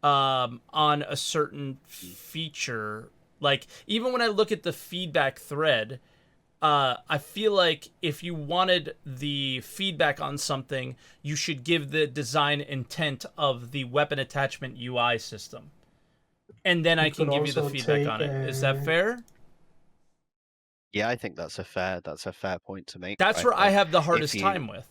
on a certain feature. Like, even when I look at the feedback thread, I feel like if you wanted the feedback on something, you should give the design intent of the weapon attachment UI system. And then I can give you the feedback on it. Is that fair? Yeah, I think that's a fair point to make. That's where I have the hardest time with.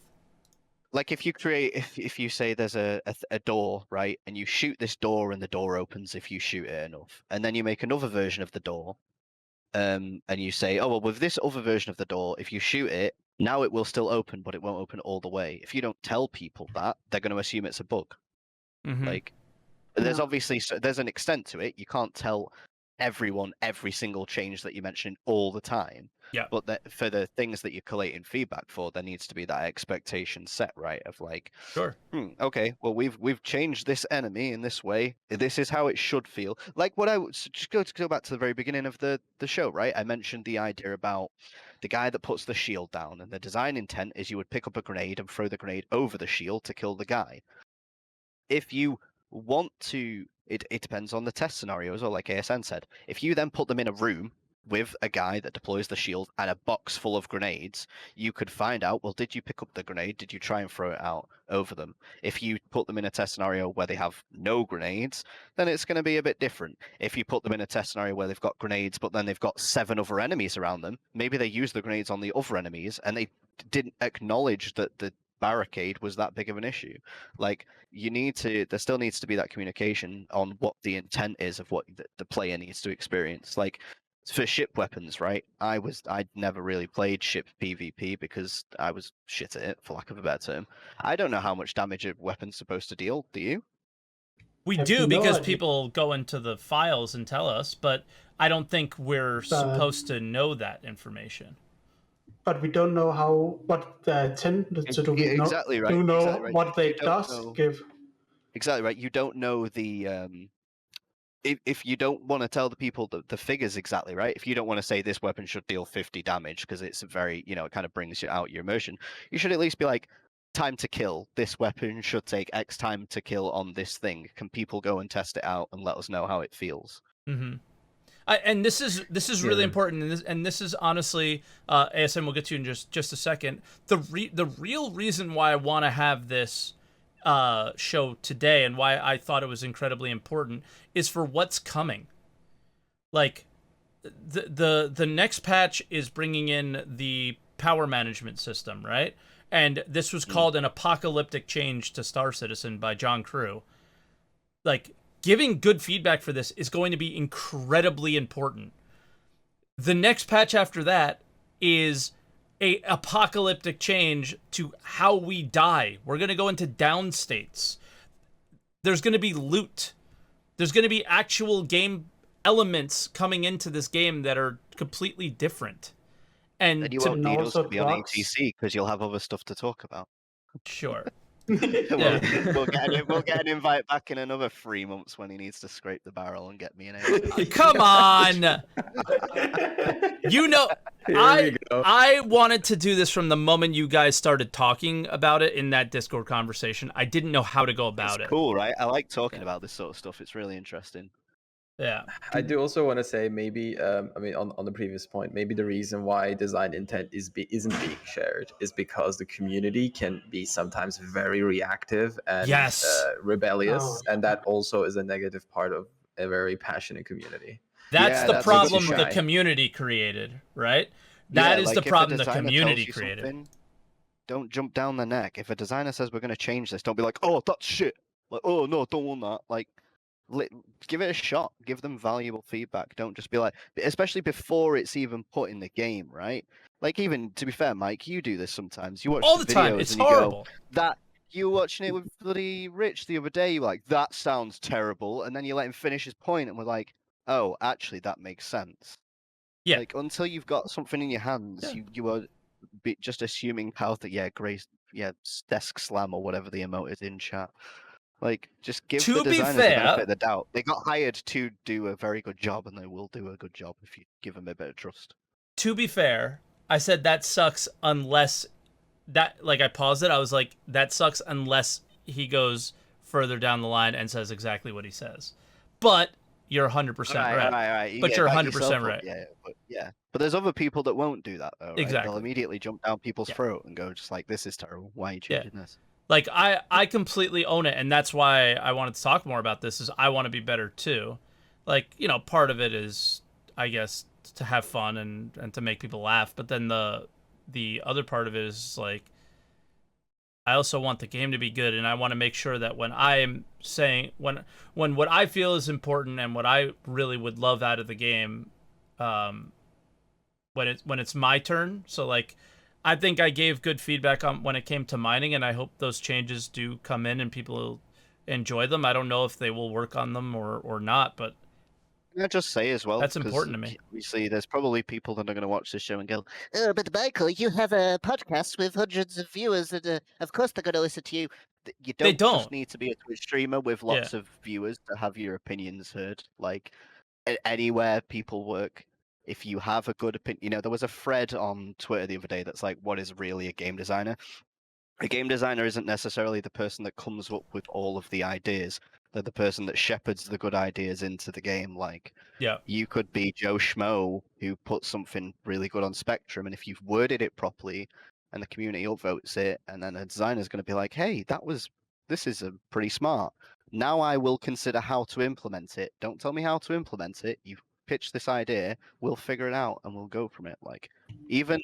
Like, if you say there's a door, right, and you shoot this door and the door opens if you shoot it enough, and then you make another version of the door, and you say, oh, well, with this other version of the door, if you shoot it, Now it will still open, but it won't open all the way. If you don't tell people that, they're going to assume it's a bug. Mm-hmm. Like, there's Yeah. obviously there's an extent to it. You can't tell everyone every single change that you mention all the time. Yeah. But for the things that you're collating feedback for, there needs to be that expectation set, right? Of like, Sure. Okay, well we've changed this enemy in this way. This is how it should feel. Like what I just go back to the very beginning of the show, right? I mentioned the idea about the guy that puts the shield down, and the design intent is you would pick up a grenade and throw the grenade over the shield to kill the guy. If you want to, it depends on the test scenario as well, like ASN said. If you then put them in a room with a guy that deploys the shield and a box full of grenades, you could find out, well, did you pick up the grenade? Did you try and throw it out over them? If you put them in a test scenario where they have no grenades, then it's going to be a bit different. If you put them in a test scenario where they've got grenades, but then they've got 7 other enemies around them, maybe they use the grenades on the other enemies and they didn't acknowledge that the barricade was that big of an issue. Like, there still needs to be that communication on what the intent is of what the player needs to experience. Like, for ship weapons, right? I'd never really played ship PvP because I was shit at it, for lack of a better term. I don't know how much damage a weapon's supposed to deal. Do you? We have do, no because idea. people go into the files and tell us, but I don't think we're supposed to know that information. But we don't know what the intent. So do we know? Exactly right. Do know Exactly right. what they You don't does know. give? Exactly right. You don't know the if you don't want to tell the people the figures exactly, right? If you don't want to say this weapon should deal 50 damage because it's very, it kind of brings you out your emotion, you should at least be like, time to kill. This weapon should take X time to kill on this thing. Can people go and test it out and let us know how it feels? Mm-hmm. And this is really important, and this is honestly, ASM will get to you in just a second. The real reason why I want to have this show today and why I thought it was incredibly important is for what's coming. Like, the next patch is bringing in the power management system, right? And this was called an apocalyptic change to Star Citizen by John Crew. Like, giving good feedback for this is going to be incredibly important. The next patch after that is a apocalyptic change to how we die. We're going to go into down states. There's going to be loot. There's going to be actual game elements coming into this game that are completely different. And you won't need us to be on drugs. ATC because you'll have other stuff to talk about. Sure. We'll get an invite back in another 3 months when he needs to scrape the barrel and get me an A. Come on. You know, I wanted to do this from the moment you guys started talking about it in that Discord conversation. I didn't know how to go about it. Cool, right? I like talking about this sort of stuff. It's really interesting. Yeah. I do also want to say maybe, on the previous point, maybe the reason why design intent isn't being shared is because the community can be sometimes very reactive and rebellious, and that also is a negative part of a very passionate community. That's the problem the community created, right? That is the problem the community created. Don't jump down the neck. If a designer says we're going to change this, don't be like, oh, that's shit. Like, oh, no, don't want that. Like, give it a shot. Give them valuable feedback. Don't just be like, especially before it's even put in the game, right? Like, even to be fair, Mike, you do this sometimes. You watch all the time. It's horrible. You were watching it with bloody Rich the other day. You're like, that sounds terrible, and then you let him finish his point, and we're like, oh, actually, that makes sense. Yeah. Like, until you've got something in your hands, you are just assuming how desk slam or whatever the emote is in chat. Like, just give the designers the benefit of the doubt. They got hired to do a very good job, and they will do a good job if you give them a bit of trust. To be fair, I said that sucks unless I paused it. I was like, that sucks unless he goes further down the line and says exactly what he says. But you're 100% right. But you're 100% right. But there's other people that won't do that, though, right? Exactly. They'll immediately jump down people's throat and go just like, this is terrible. Why are you changing this? Like, I completely own it, and that's why I wanted to talk more about this, is I want to be better, too. Like, part of it is, I guess, to have fun and to make people laugh, but then the other part of it is, like, I also want the game to be good, and I want to make sure that when I'm saying, when what I feel is important and what I really would love out of the game, when it's my turn, so, like, I think I gave good feedback on when it came to mining, and I hope those changes do come in and people enjoy them. I don't know if they will work on them or not, but Can I just say as well, that's because important to me. obviously there's probably people that are going to watch this show and go, "Oh, but Michael, you have a podcast with hundreds of viewers, and of course they're going to listen to you." You They don't just don't. need to be a Twitch streamer with Yeah. lots of viewers to have your opinions heard. Like anywhere people work, if you have a good opinion, there was a thread on Twitter the other day that's like, "What is really a game designer?" A game designer isn't necessarily the person that comes up with all of the ideas. They're the person that shepherds the good ideas into the game. Like, Yeah. you could be Joe Schmo who puts something really good on Spectrum, and if you've worded it properly and the community upvotes it, and then a designer's going to be like, hey, this is a pretty smart. Now I will consider how to implement it. Don't tell me how to implement it. You pitch this idea, we'll figure it out and we'll go from it. Like, even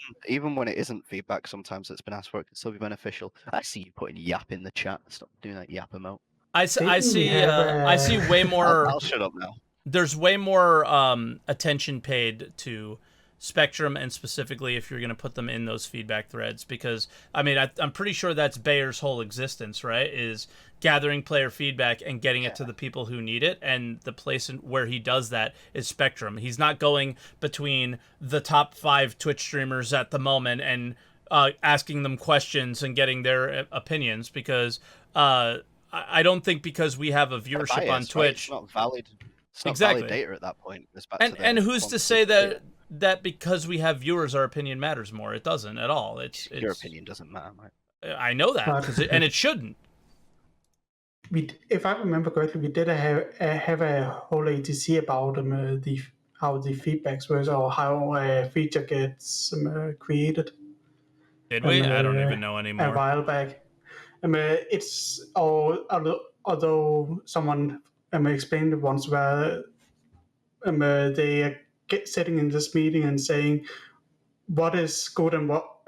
when it isn't feedback, sometimes it's been asked for, it can still be beneficial. I see you putting yap in the chat. Stop doing that yap emote. I Didn't we have see way more. I'll shut up now. There's way more attention paid to Spectrum, and specifically if you're going to put them in those feedback threads, because I mean I'm pretty sure that's Bayer's whole existence, right? Is gathering player feedback and getting it to the people who need it, and the place where he does that is Spectrum. He's not going between the top 5 Twitch streamers at the moment and asking them questions and getting their opinions, because I don't think because we have a viewership on Bias, Twitch, right? It's not valid. It's not Exactly. valid data at that point. It's back to and the who's to quantity say of that data. that because we have viewers, our opinion matters more? It doesn't at all. Your opinion doesn't matter, mate. I know that, and it shouldn't. If I remember correctly, we did have a whole ATC about how the feedbacks works or how a feature gets created. Did we? I don't even know anymore. A while back. It's although someone explained it once where they are sitting in this meeting and saying what is good and what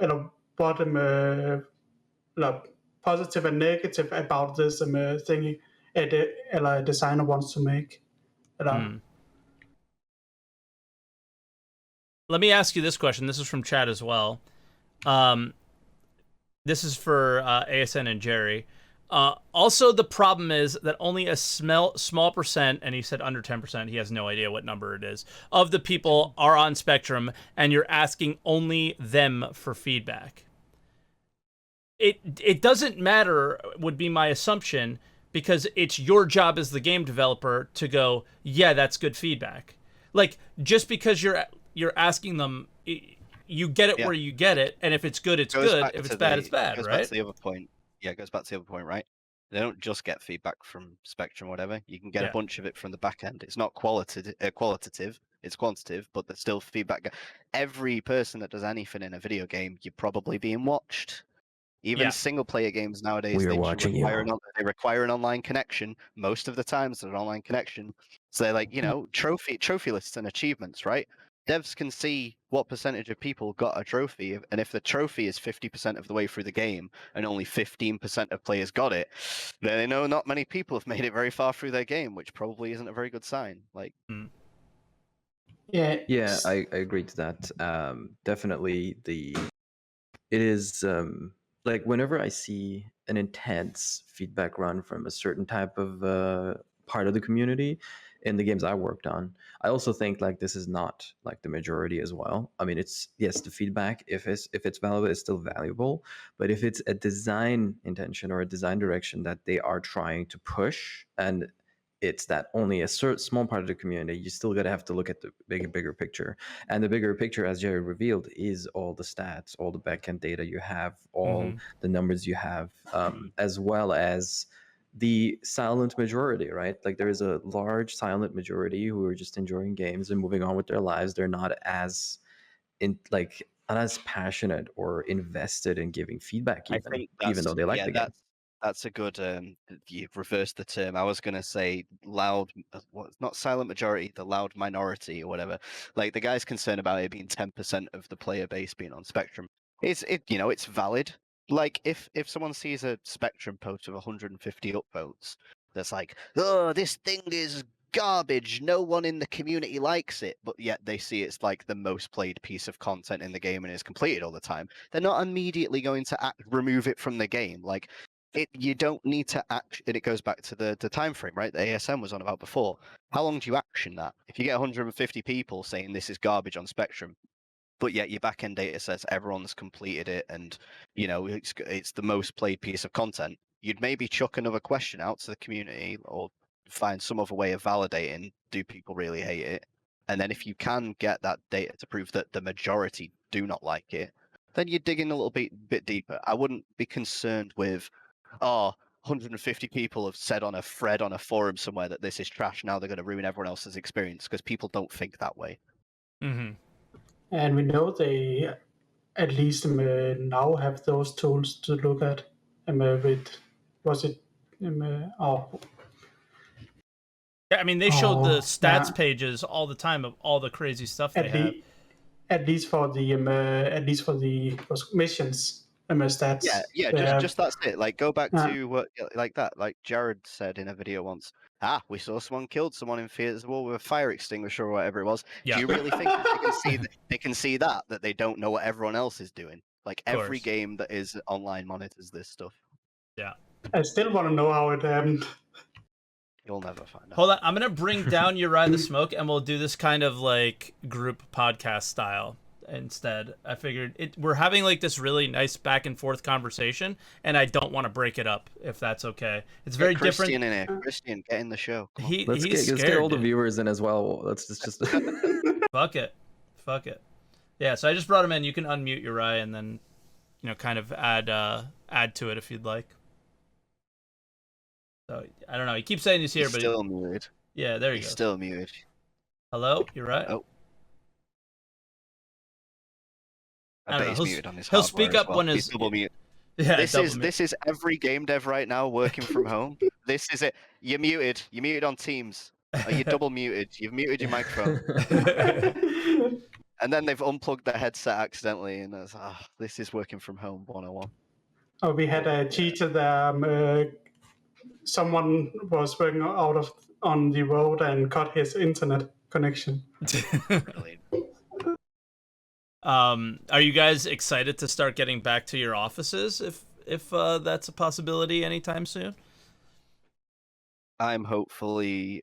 positive and negative about this thing a designer wants to make. Let me ask you this question. This is from chat as well. This is for ASN and Jerry. Also, the problem is that only a small percent, and he said under 10%, he has no idea what number it is, of the people are on Spectrum, and you're asking only them for feedback. It doesn't matter, would be my assumption, because it's your job as the game developer to go, yeah, that's good feedback. Like, just because you're asking them, you get it where you get it, and if it's good, it's good. If it's bad, it's bad, right? Back to the other point. Yeah, it goes back to the other point, right? They don't just get feedback from Spectrum or whatever. You can get a bunch of it from the back end. It's not qualitative, it's quantitative, but there's still feedback. Every person that does anything in a video game, you're probably being watched. Even single-player games nowadays, they require an online connection. Most of the times, they're an online connection. So they're like, trophy lists and achievements, right? Devs can see what percentage of people got a trophy, and if the trophy is 50% of the way through the game and only 15% of players got it, then they know not many people have made it very far through their game, which probably isn't a very good sign. Like, yeah, I agree to that. Definitely, it is like whenever I see an intense feedback run from a certain type of part of the community in the games I worked on, I also think like this is not like the majority as well. I mean, it's yes, the feedback if it's valuable, it's still valuable, but if it's a design intention or a design direction that they are trying to push, and it's that only a small part of the community, you still got to have to look at the bigger picture. And the bigger picture, as Jerry revealed, is all the stats, all the backend data you have, all the numbers you have, as well as the silent majority, right? Like there is a large silent majority who are just enjoying games and moving on with their lives. They're not as not as passionate or invested in giving feedback, even though they like the game. That's a good. You've reversed the term. I was gonna say loud. Not silent majority, the loud minority or whatever. Like the guy's concerned about it being 10% of the player base being on Spectrum. It's valid. Like if someone sees a Spectrum post of 150 upvotes, that's like, oh, this thing is garbage. No one in the community likes it, but yet they see it's like the most played piece of content in the game and is completed all the time. They're not immediately going to remove it from the game. Like you don't need to act, and it goes back to the time frame, right? The ASM was on about before. How long do you action that? If you get 150 people saying this is garbage on Spectrum, but yet your backend data says everyone's completed it and it's the most played piece of content, you'd maybe chuck another question out to the community or find some other way of validating, do people really hate it? And then if you can get that data to prove that the majority do not like it, then you're digging a little bit deeper. I wouldn't be concerned with 150 people have said on a thread on a forum somewhere that this is trash, now they're going to ruin everyone else's experience, because people don't think that way. Mm-hmm. And we know they at least now have those tools to look at. Yeah, I mean, they showed the stats yeah. pages all the time of all the crazy stuff they have. At least for the missions stats. Yeah, just that's it. Like, go back to what like that. Like Jared said in a video once. We saw someone killed someone in Fears Wall with a fire extinguisher or whatever it was. Yeah. Do you really think they can see that they don't know what everyone else is doing? Like every game that is online monitors this stuff. Yeah. I still want to know how it happened. You'll never find out. Hold on, I'm gonna bring down Uriah the Smoke, and we'll do this kind of like group podcast style instead. I figured we're having like this really nice back and forth conversation, and I don't want to break it up, if that's okay. It's very different. Christian in here. Christian, get in the show. Let's get all the viewers in as well. Let's just fuck it. Yeah, so I just brought him in. You can unmute Uriah and then, kind of add to it if you'd like. So I don't know. He keeps saying he's here, but still muted. Yeah, there you go. He's still muted. Hello, you're right. Oh. I bet he's muted on his He'll speak up well. when he's double mute. Yeah, this is every game dev right now working from home. This is it. You're muted. You're muted on Teams. You're double muted. You've muted your microphone. And then they've unplugged their headset accidentally, and it's, this is working from home 101. Oh, we had a cheater there. Someone was working on the road and cut his internet connection. Are you guys excited to start getting back to your offices if that's a possibility anytime soon? I'm hoping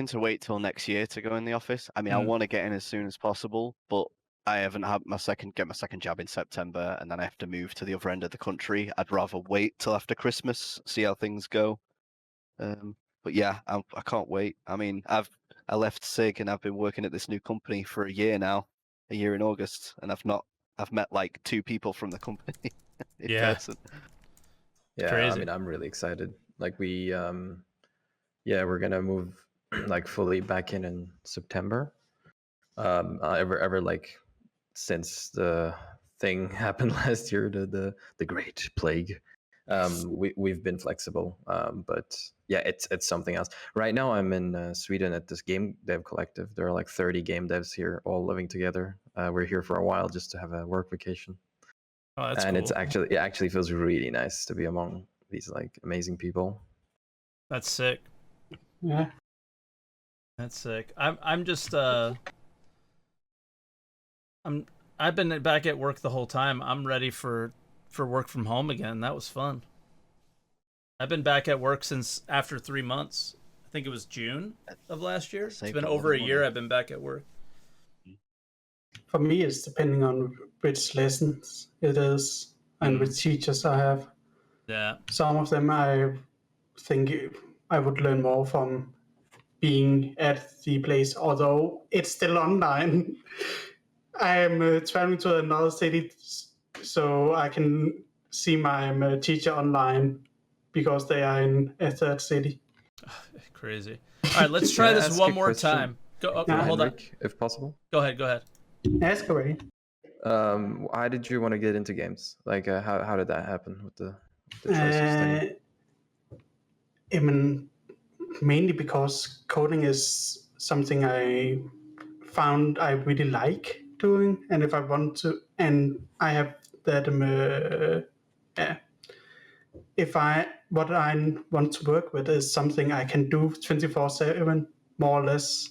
to wait till next year to go in the office. I mean, I want to get in as soon as possible, but I haven't had my second job in September, and then I have to move to the other end of the country. I'd rather wait till after Christmas, see how things go. But yeah, I can't wait. I mean, I left SIG and I've been working at this new company for a year now, a year in August, and I've met like 2 people from the company in person. Yeah, crazy. I mean, I'm really excited. Like we're gonna move like fully back in September. Ever like since the thing happened last year, the Great Plague. We've been flexible, but yeah, it's something else. Right now, I'm in Sweden at this game dev collective. There are like 30 game devs here, all living together. We're here for a while just to have a work vacation. Oh, that's and cool. it actually feels really nice to be among these like amazing people. That's sick. Yeah, that's sick. I've been back at work the whole time. I'm ready for work from home again. That was fun. I've been back at work since after 3 months. I think it was June of last year. It's been over a year I've been back at work. For me, it's depending on which lessons it is and which teachers I have. Yeah. Some of them I think I would learn more from being at the place, although it's still online. I am traveling to another city, so I can see my teacher online because they are in a third city. Crazy. All right, let's try this one more time. Hold on. If possible. Go ahead. Ask away. Why did you want to get into games? Like, how did that happen with the choice of I mean, mainly because coding is something I found I really like doing, and if I want to, and I have that what I want to work with is something I can do 24/7, more or less.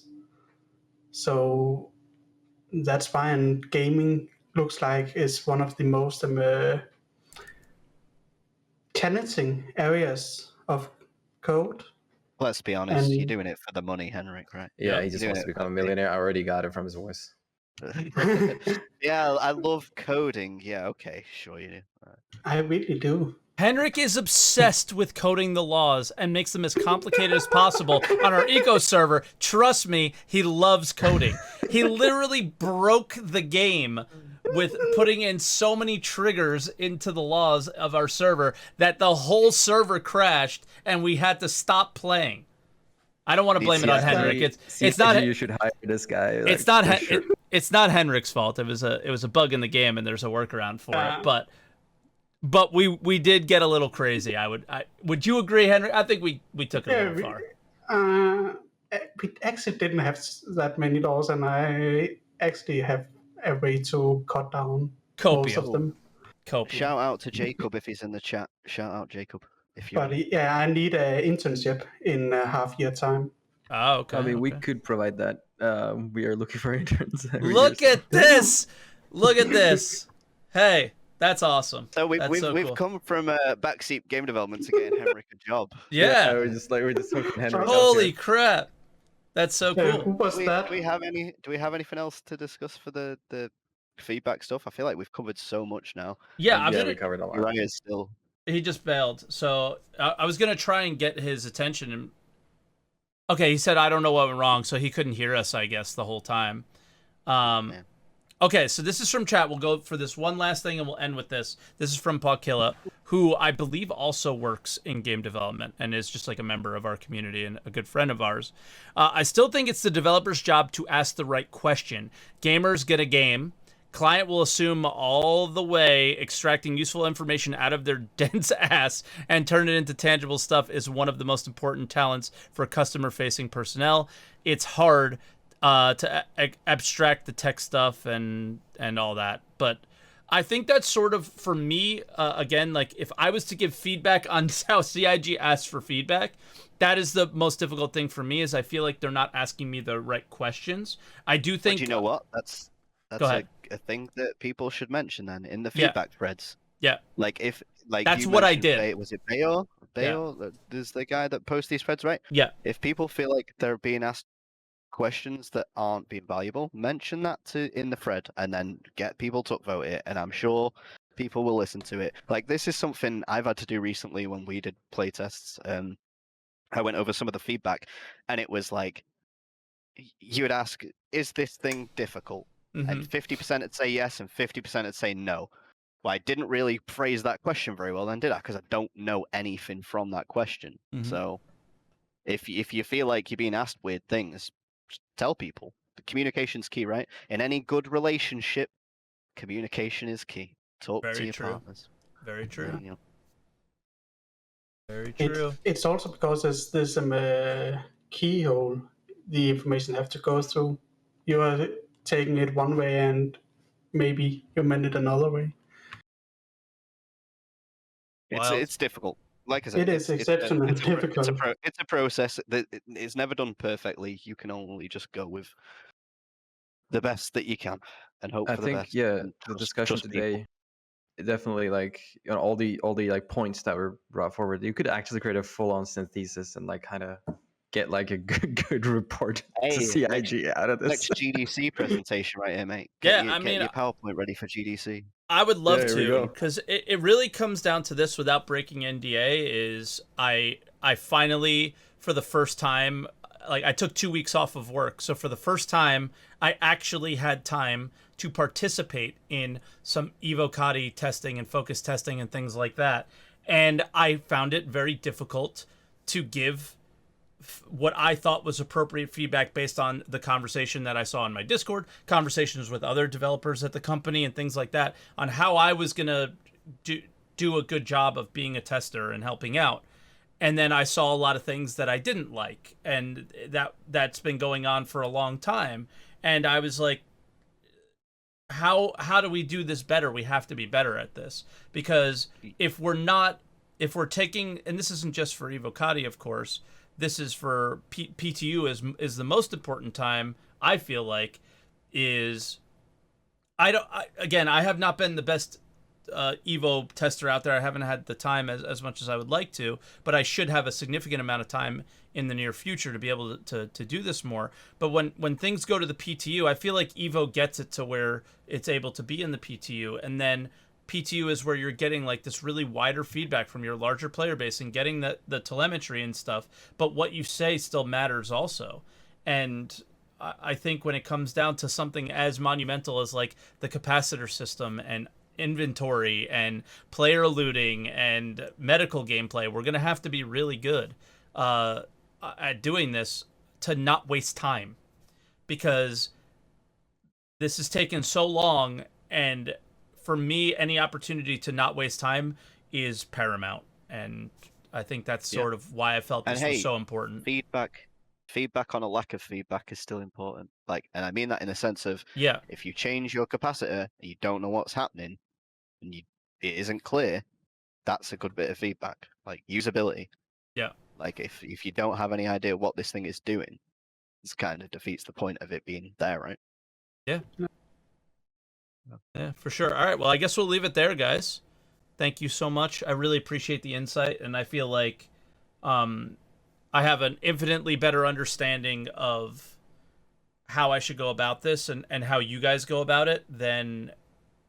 So that's fine. Gaming looks like is one of the most challenging areas of code. Let's be honest, you're And doing it for the money, Henrik, right? Yeah, Yep. he just You're wants to doing it become a for millionaire. I already got it from his voice. Yeah, I love coding. Yeah, okay, sure you do. I really do. Henrik is obsessed with coding the laws and makes them as complicated as possible on our eco server. Trust me, he loves coding. He literally broke the game with putting in so many triggers into the laws of our server that the whole server crashed and we had to stop playing. I don't want to blame it on Henrik. It's not. You should hire this guy. It's like, not. for sure. It's not Henrik's fault. It was a bug in the game, and there's a workaround for it. But we did get a little crazy. Would you agree, Henrik? I think we took it a little far. We actually didn't have that many laws, and I actually have a way to cut down most of them. Shout out to Jacob if he's in the chat. Shout out Jacob if you. But yeah, I need an internship in a half-year time. Oh, okay. I mean, we could provide that. We are looking for interns. Look at this! Look at this! Hey, that's awesome. So we've cool. come from backseat game development to getting Henrik a job. Yeah. we're just hooking Henrik. Holy crap! That's so cool. Who was that? Do we have anything else to discuss for the feedback stuff? I feel like we've covered so much now. Yeah, we covered a lot. Uriah is still. He just bailed, so I was gonna try and get his attention. And okay, he said I don't know what went wrong, so he couldn't hear us, I guess, the whole time. Okay, so this is from chat. We'll go for this one last thing, and we'll end with this. This is from Pawkilla, who I believe also works in game development and is just like a member of our community and a good friend of ours. I still think it's the developer's job to ask the right question. Gamers get a game. Client will assume all the way extracting useful information out of their dense ass and turn it into tangible stuff is one of the most important talents for customer-facing personnel. It's hard to abstract the tech stuff and all that, but I think that's sort of, for me, again, like if I was to give feedback on how CIG asks for feedback, that is the most difficult thing for me, is I feel like they're not asking me the right questions. I do think... But you know what? That's a thing that people should mention then in the feedback threads. Yeah. Like that's what I did. Was it Bayo? Is the guy that posts these threads, right? Yeah. If people feel like they're being asked questions that aren't being valuable, mention that in the thread and then get people to upvote it, and I'm sure people will listen to it. Like, this is something I've had to do recently when we did playtests. I went over some of the feedback, and it was like, you would ask, is this thing difficult? Mm-hmm. And 50% would say yes, and 50% would say no. Well, I didn't really phrase that question very well then, did I? Because I don't know anything from that question. Mm-hmm. So if you feel like you're being asked weird things, just tell people. Communication's key, right? In any good relationship, communication is key. Talk to your partners. Very true. You know. Very true. It's also because there's this keyhole the information have to go through. You are taking it one way and maybe you meant it another way. It's difficult. Like I said, it is exceptionally difficult. It's a process that it's never done perfectly. You can only just go with the best that you can and hope for the best. Yeah, the discussion today, definitely, like, you know, all the like points that were brought forward. You could actually create a full-on synthesis and like kind of get like a good report to CIG out of this. Next GDC presentation right here, mate. Get your PowerPoint ready for GDC. I would love to, because it really comes down to this without breaking NDA, is I finally, for the first time, like, I took 2 weeks off of work. So for the first time, I actually had time to participate in some evocati testing and focus testing and things like that. And I found it very difficult to give what I thought was appropriate feedback based on the conversation that I saw in my Discord, conversations with other developers at the company and things like that, on how I was going to do a good job of being a tester and helping out. And then I saw a lot of things that I didn't like, and that's been going on for a long time. And I was like, how do we do this better? We have to be better at this, because if we're not if we're taking, and this isn't just for Evocati, of course, this is for PTU is the most important time. I feel like is I have not been the best Evo tester out there. I haven't had the time as much as I would like to, but I should have a significant amount of time in the near future to be able to do this more. But when things go to the PTU, I feel like Evo gets it to where it's able to be in the PTU, and then PTU is where you're getting like this really wider feedback from your larger player base and getting the telemetry and stuff. But what you say still matters also. And I think when it comes down to something as monumental as like the capacitor system and inventory and player looting and medical gameplay, we're going to have to be really good at doing this to not waste time, because this has taken so long, and for me, any opportunity to not waste time is paramount. And I think that's sort of why I felt this was so important. Feedback on a lack of feedback is still important. Like, and I mean that in a sense of, Yeah, if you change your capacitor and you don't know what's happening and it isn't clear, that's a good bit of feedback. Like usability. yeah. Like if you don't have any idea what this thing is doing, this kind of defeats the point of it being there, right? Yeah. Yeah, for sure. All right, well, I guess we'll leave it there, guys. Thank you so much. I really appreciate the insight, and I feel like I have an infinitely better understanding of how I should go about this and how you guys go about it than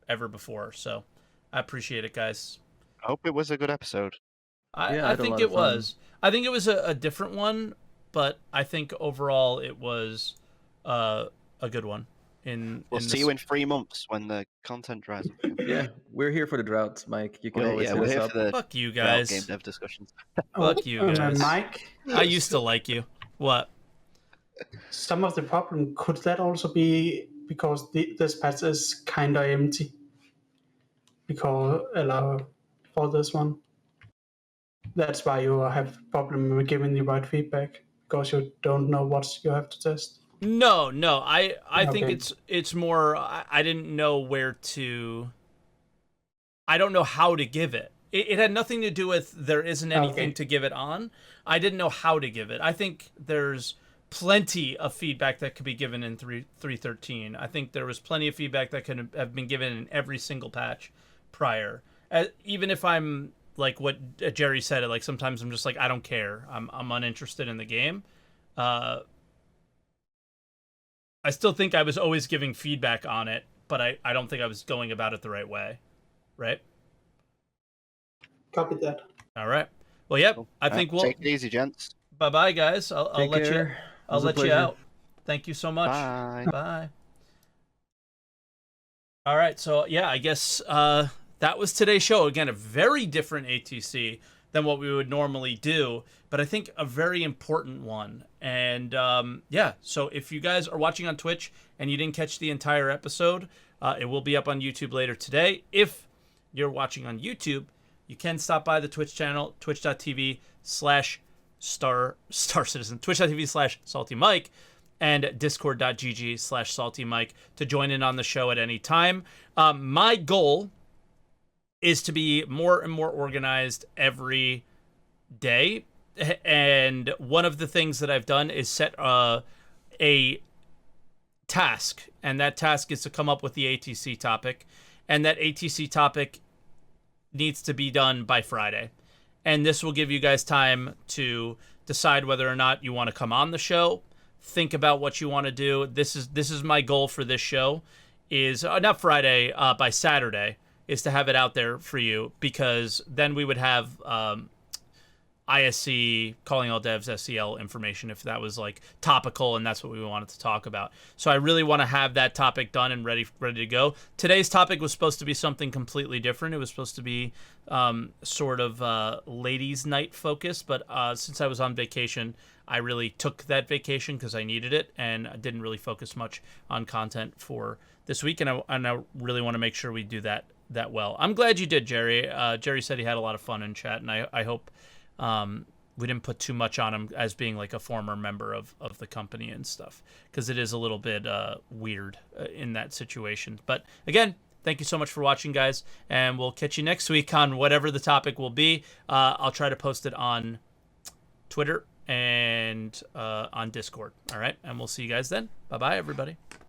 ever before. So I appreciate it, guys. I hope it was a good episode. I think it was. I think it was a different one, but I think overall it was a good one. We'll see you in 3 months when the content dries up. Yeah, we're here for the drought, Mike. You can always hit us up. Fuck you guys. Game dev discussions. Fuck you guys. Mike, I used to like you. What? some of the problem, could that also be because this patch is kind of empty? Because for this one, that's why you have problem with giving the right feedback, because you don't know what you have to test. No. I think Okay. it's more. I didn't know where to. I don't know how to give it. It had nothing to do with there isn't anything to give it on. I didn't know how to give it. I think there's plenty of feedback that could be given in 3.13. I think there was plenty of feedback that could have been given in every single patch prior. Even if I'm like what Jerry said, like sometimes I'm just like, I don't care. I'm uninterested in the game. I still think I was always giving feedback on it, but I don't think I was going about it the right way. Right? Copy that. All right. Well, yep. I think we'll take it easy, gents. Bye, guys. I'll let you. I'll let you out. Thank you so much. Bye. Bye. All right. So yeah, I guess that was today's show. Again, a very different ATC than what we would normally do, but I think a very important one. And yeah, so if you guys are watching on Twitch and you didn't catch the entire episode, it will be up on YouTube later today. If you're watching on YouTube, you can stop by the Twitch channel, twitch.tv/Star Citizen, twitch.tv/SaltEMike, and discord.gg/SaltEMike to join in on the show at any time. My goal is to be more and more organized every day. And one of the things that I've done is set a task, and that task is to come up with the ATC topic, and that ATC topic needs to be done by Friday. And this will give you guys time to decide whether or not you want to come on the show, think about what you want to do. This is my goal for this show, is not Friday, by Saturday, is to have it out there for you, because then we would have ISC, calling all devs, SCL information, if that was like topical and that's what we wanted to talk about. So I really want to have that topic done and ready to go. Today's topic was supposed to be something completely different. It was supposed to be sort of ladies' night focused, but since I was on vacation, I really took that vacation because I needed it, and I didn't really focus much on content for this week, and I really want to make sure we do that well. I'm glad you did, Jerry. Jerry said he had a lot of fun in chat, and I hope we didn't put too much on him as being like a former member of the company and stuff, because it is a little bit weird in that situation. But again, thank you so much for watching, guys, and we'll catch you next week on whatever the topic will be. I'll try to post it on Twitter and on Discord. All right, and we'll see you guys then. Bye-bye, everybody.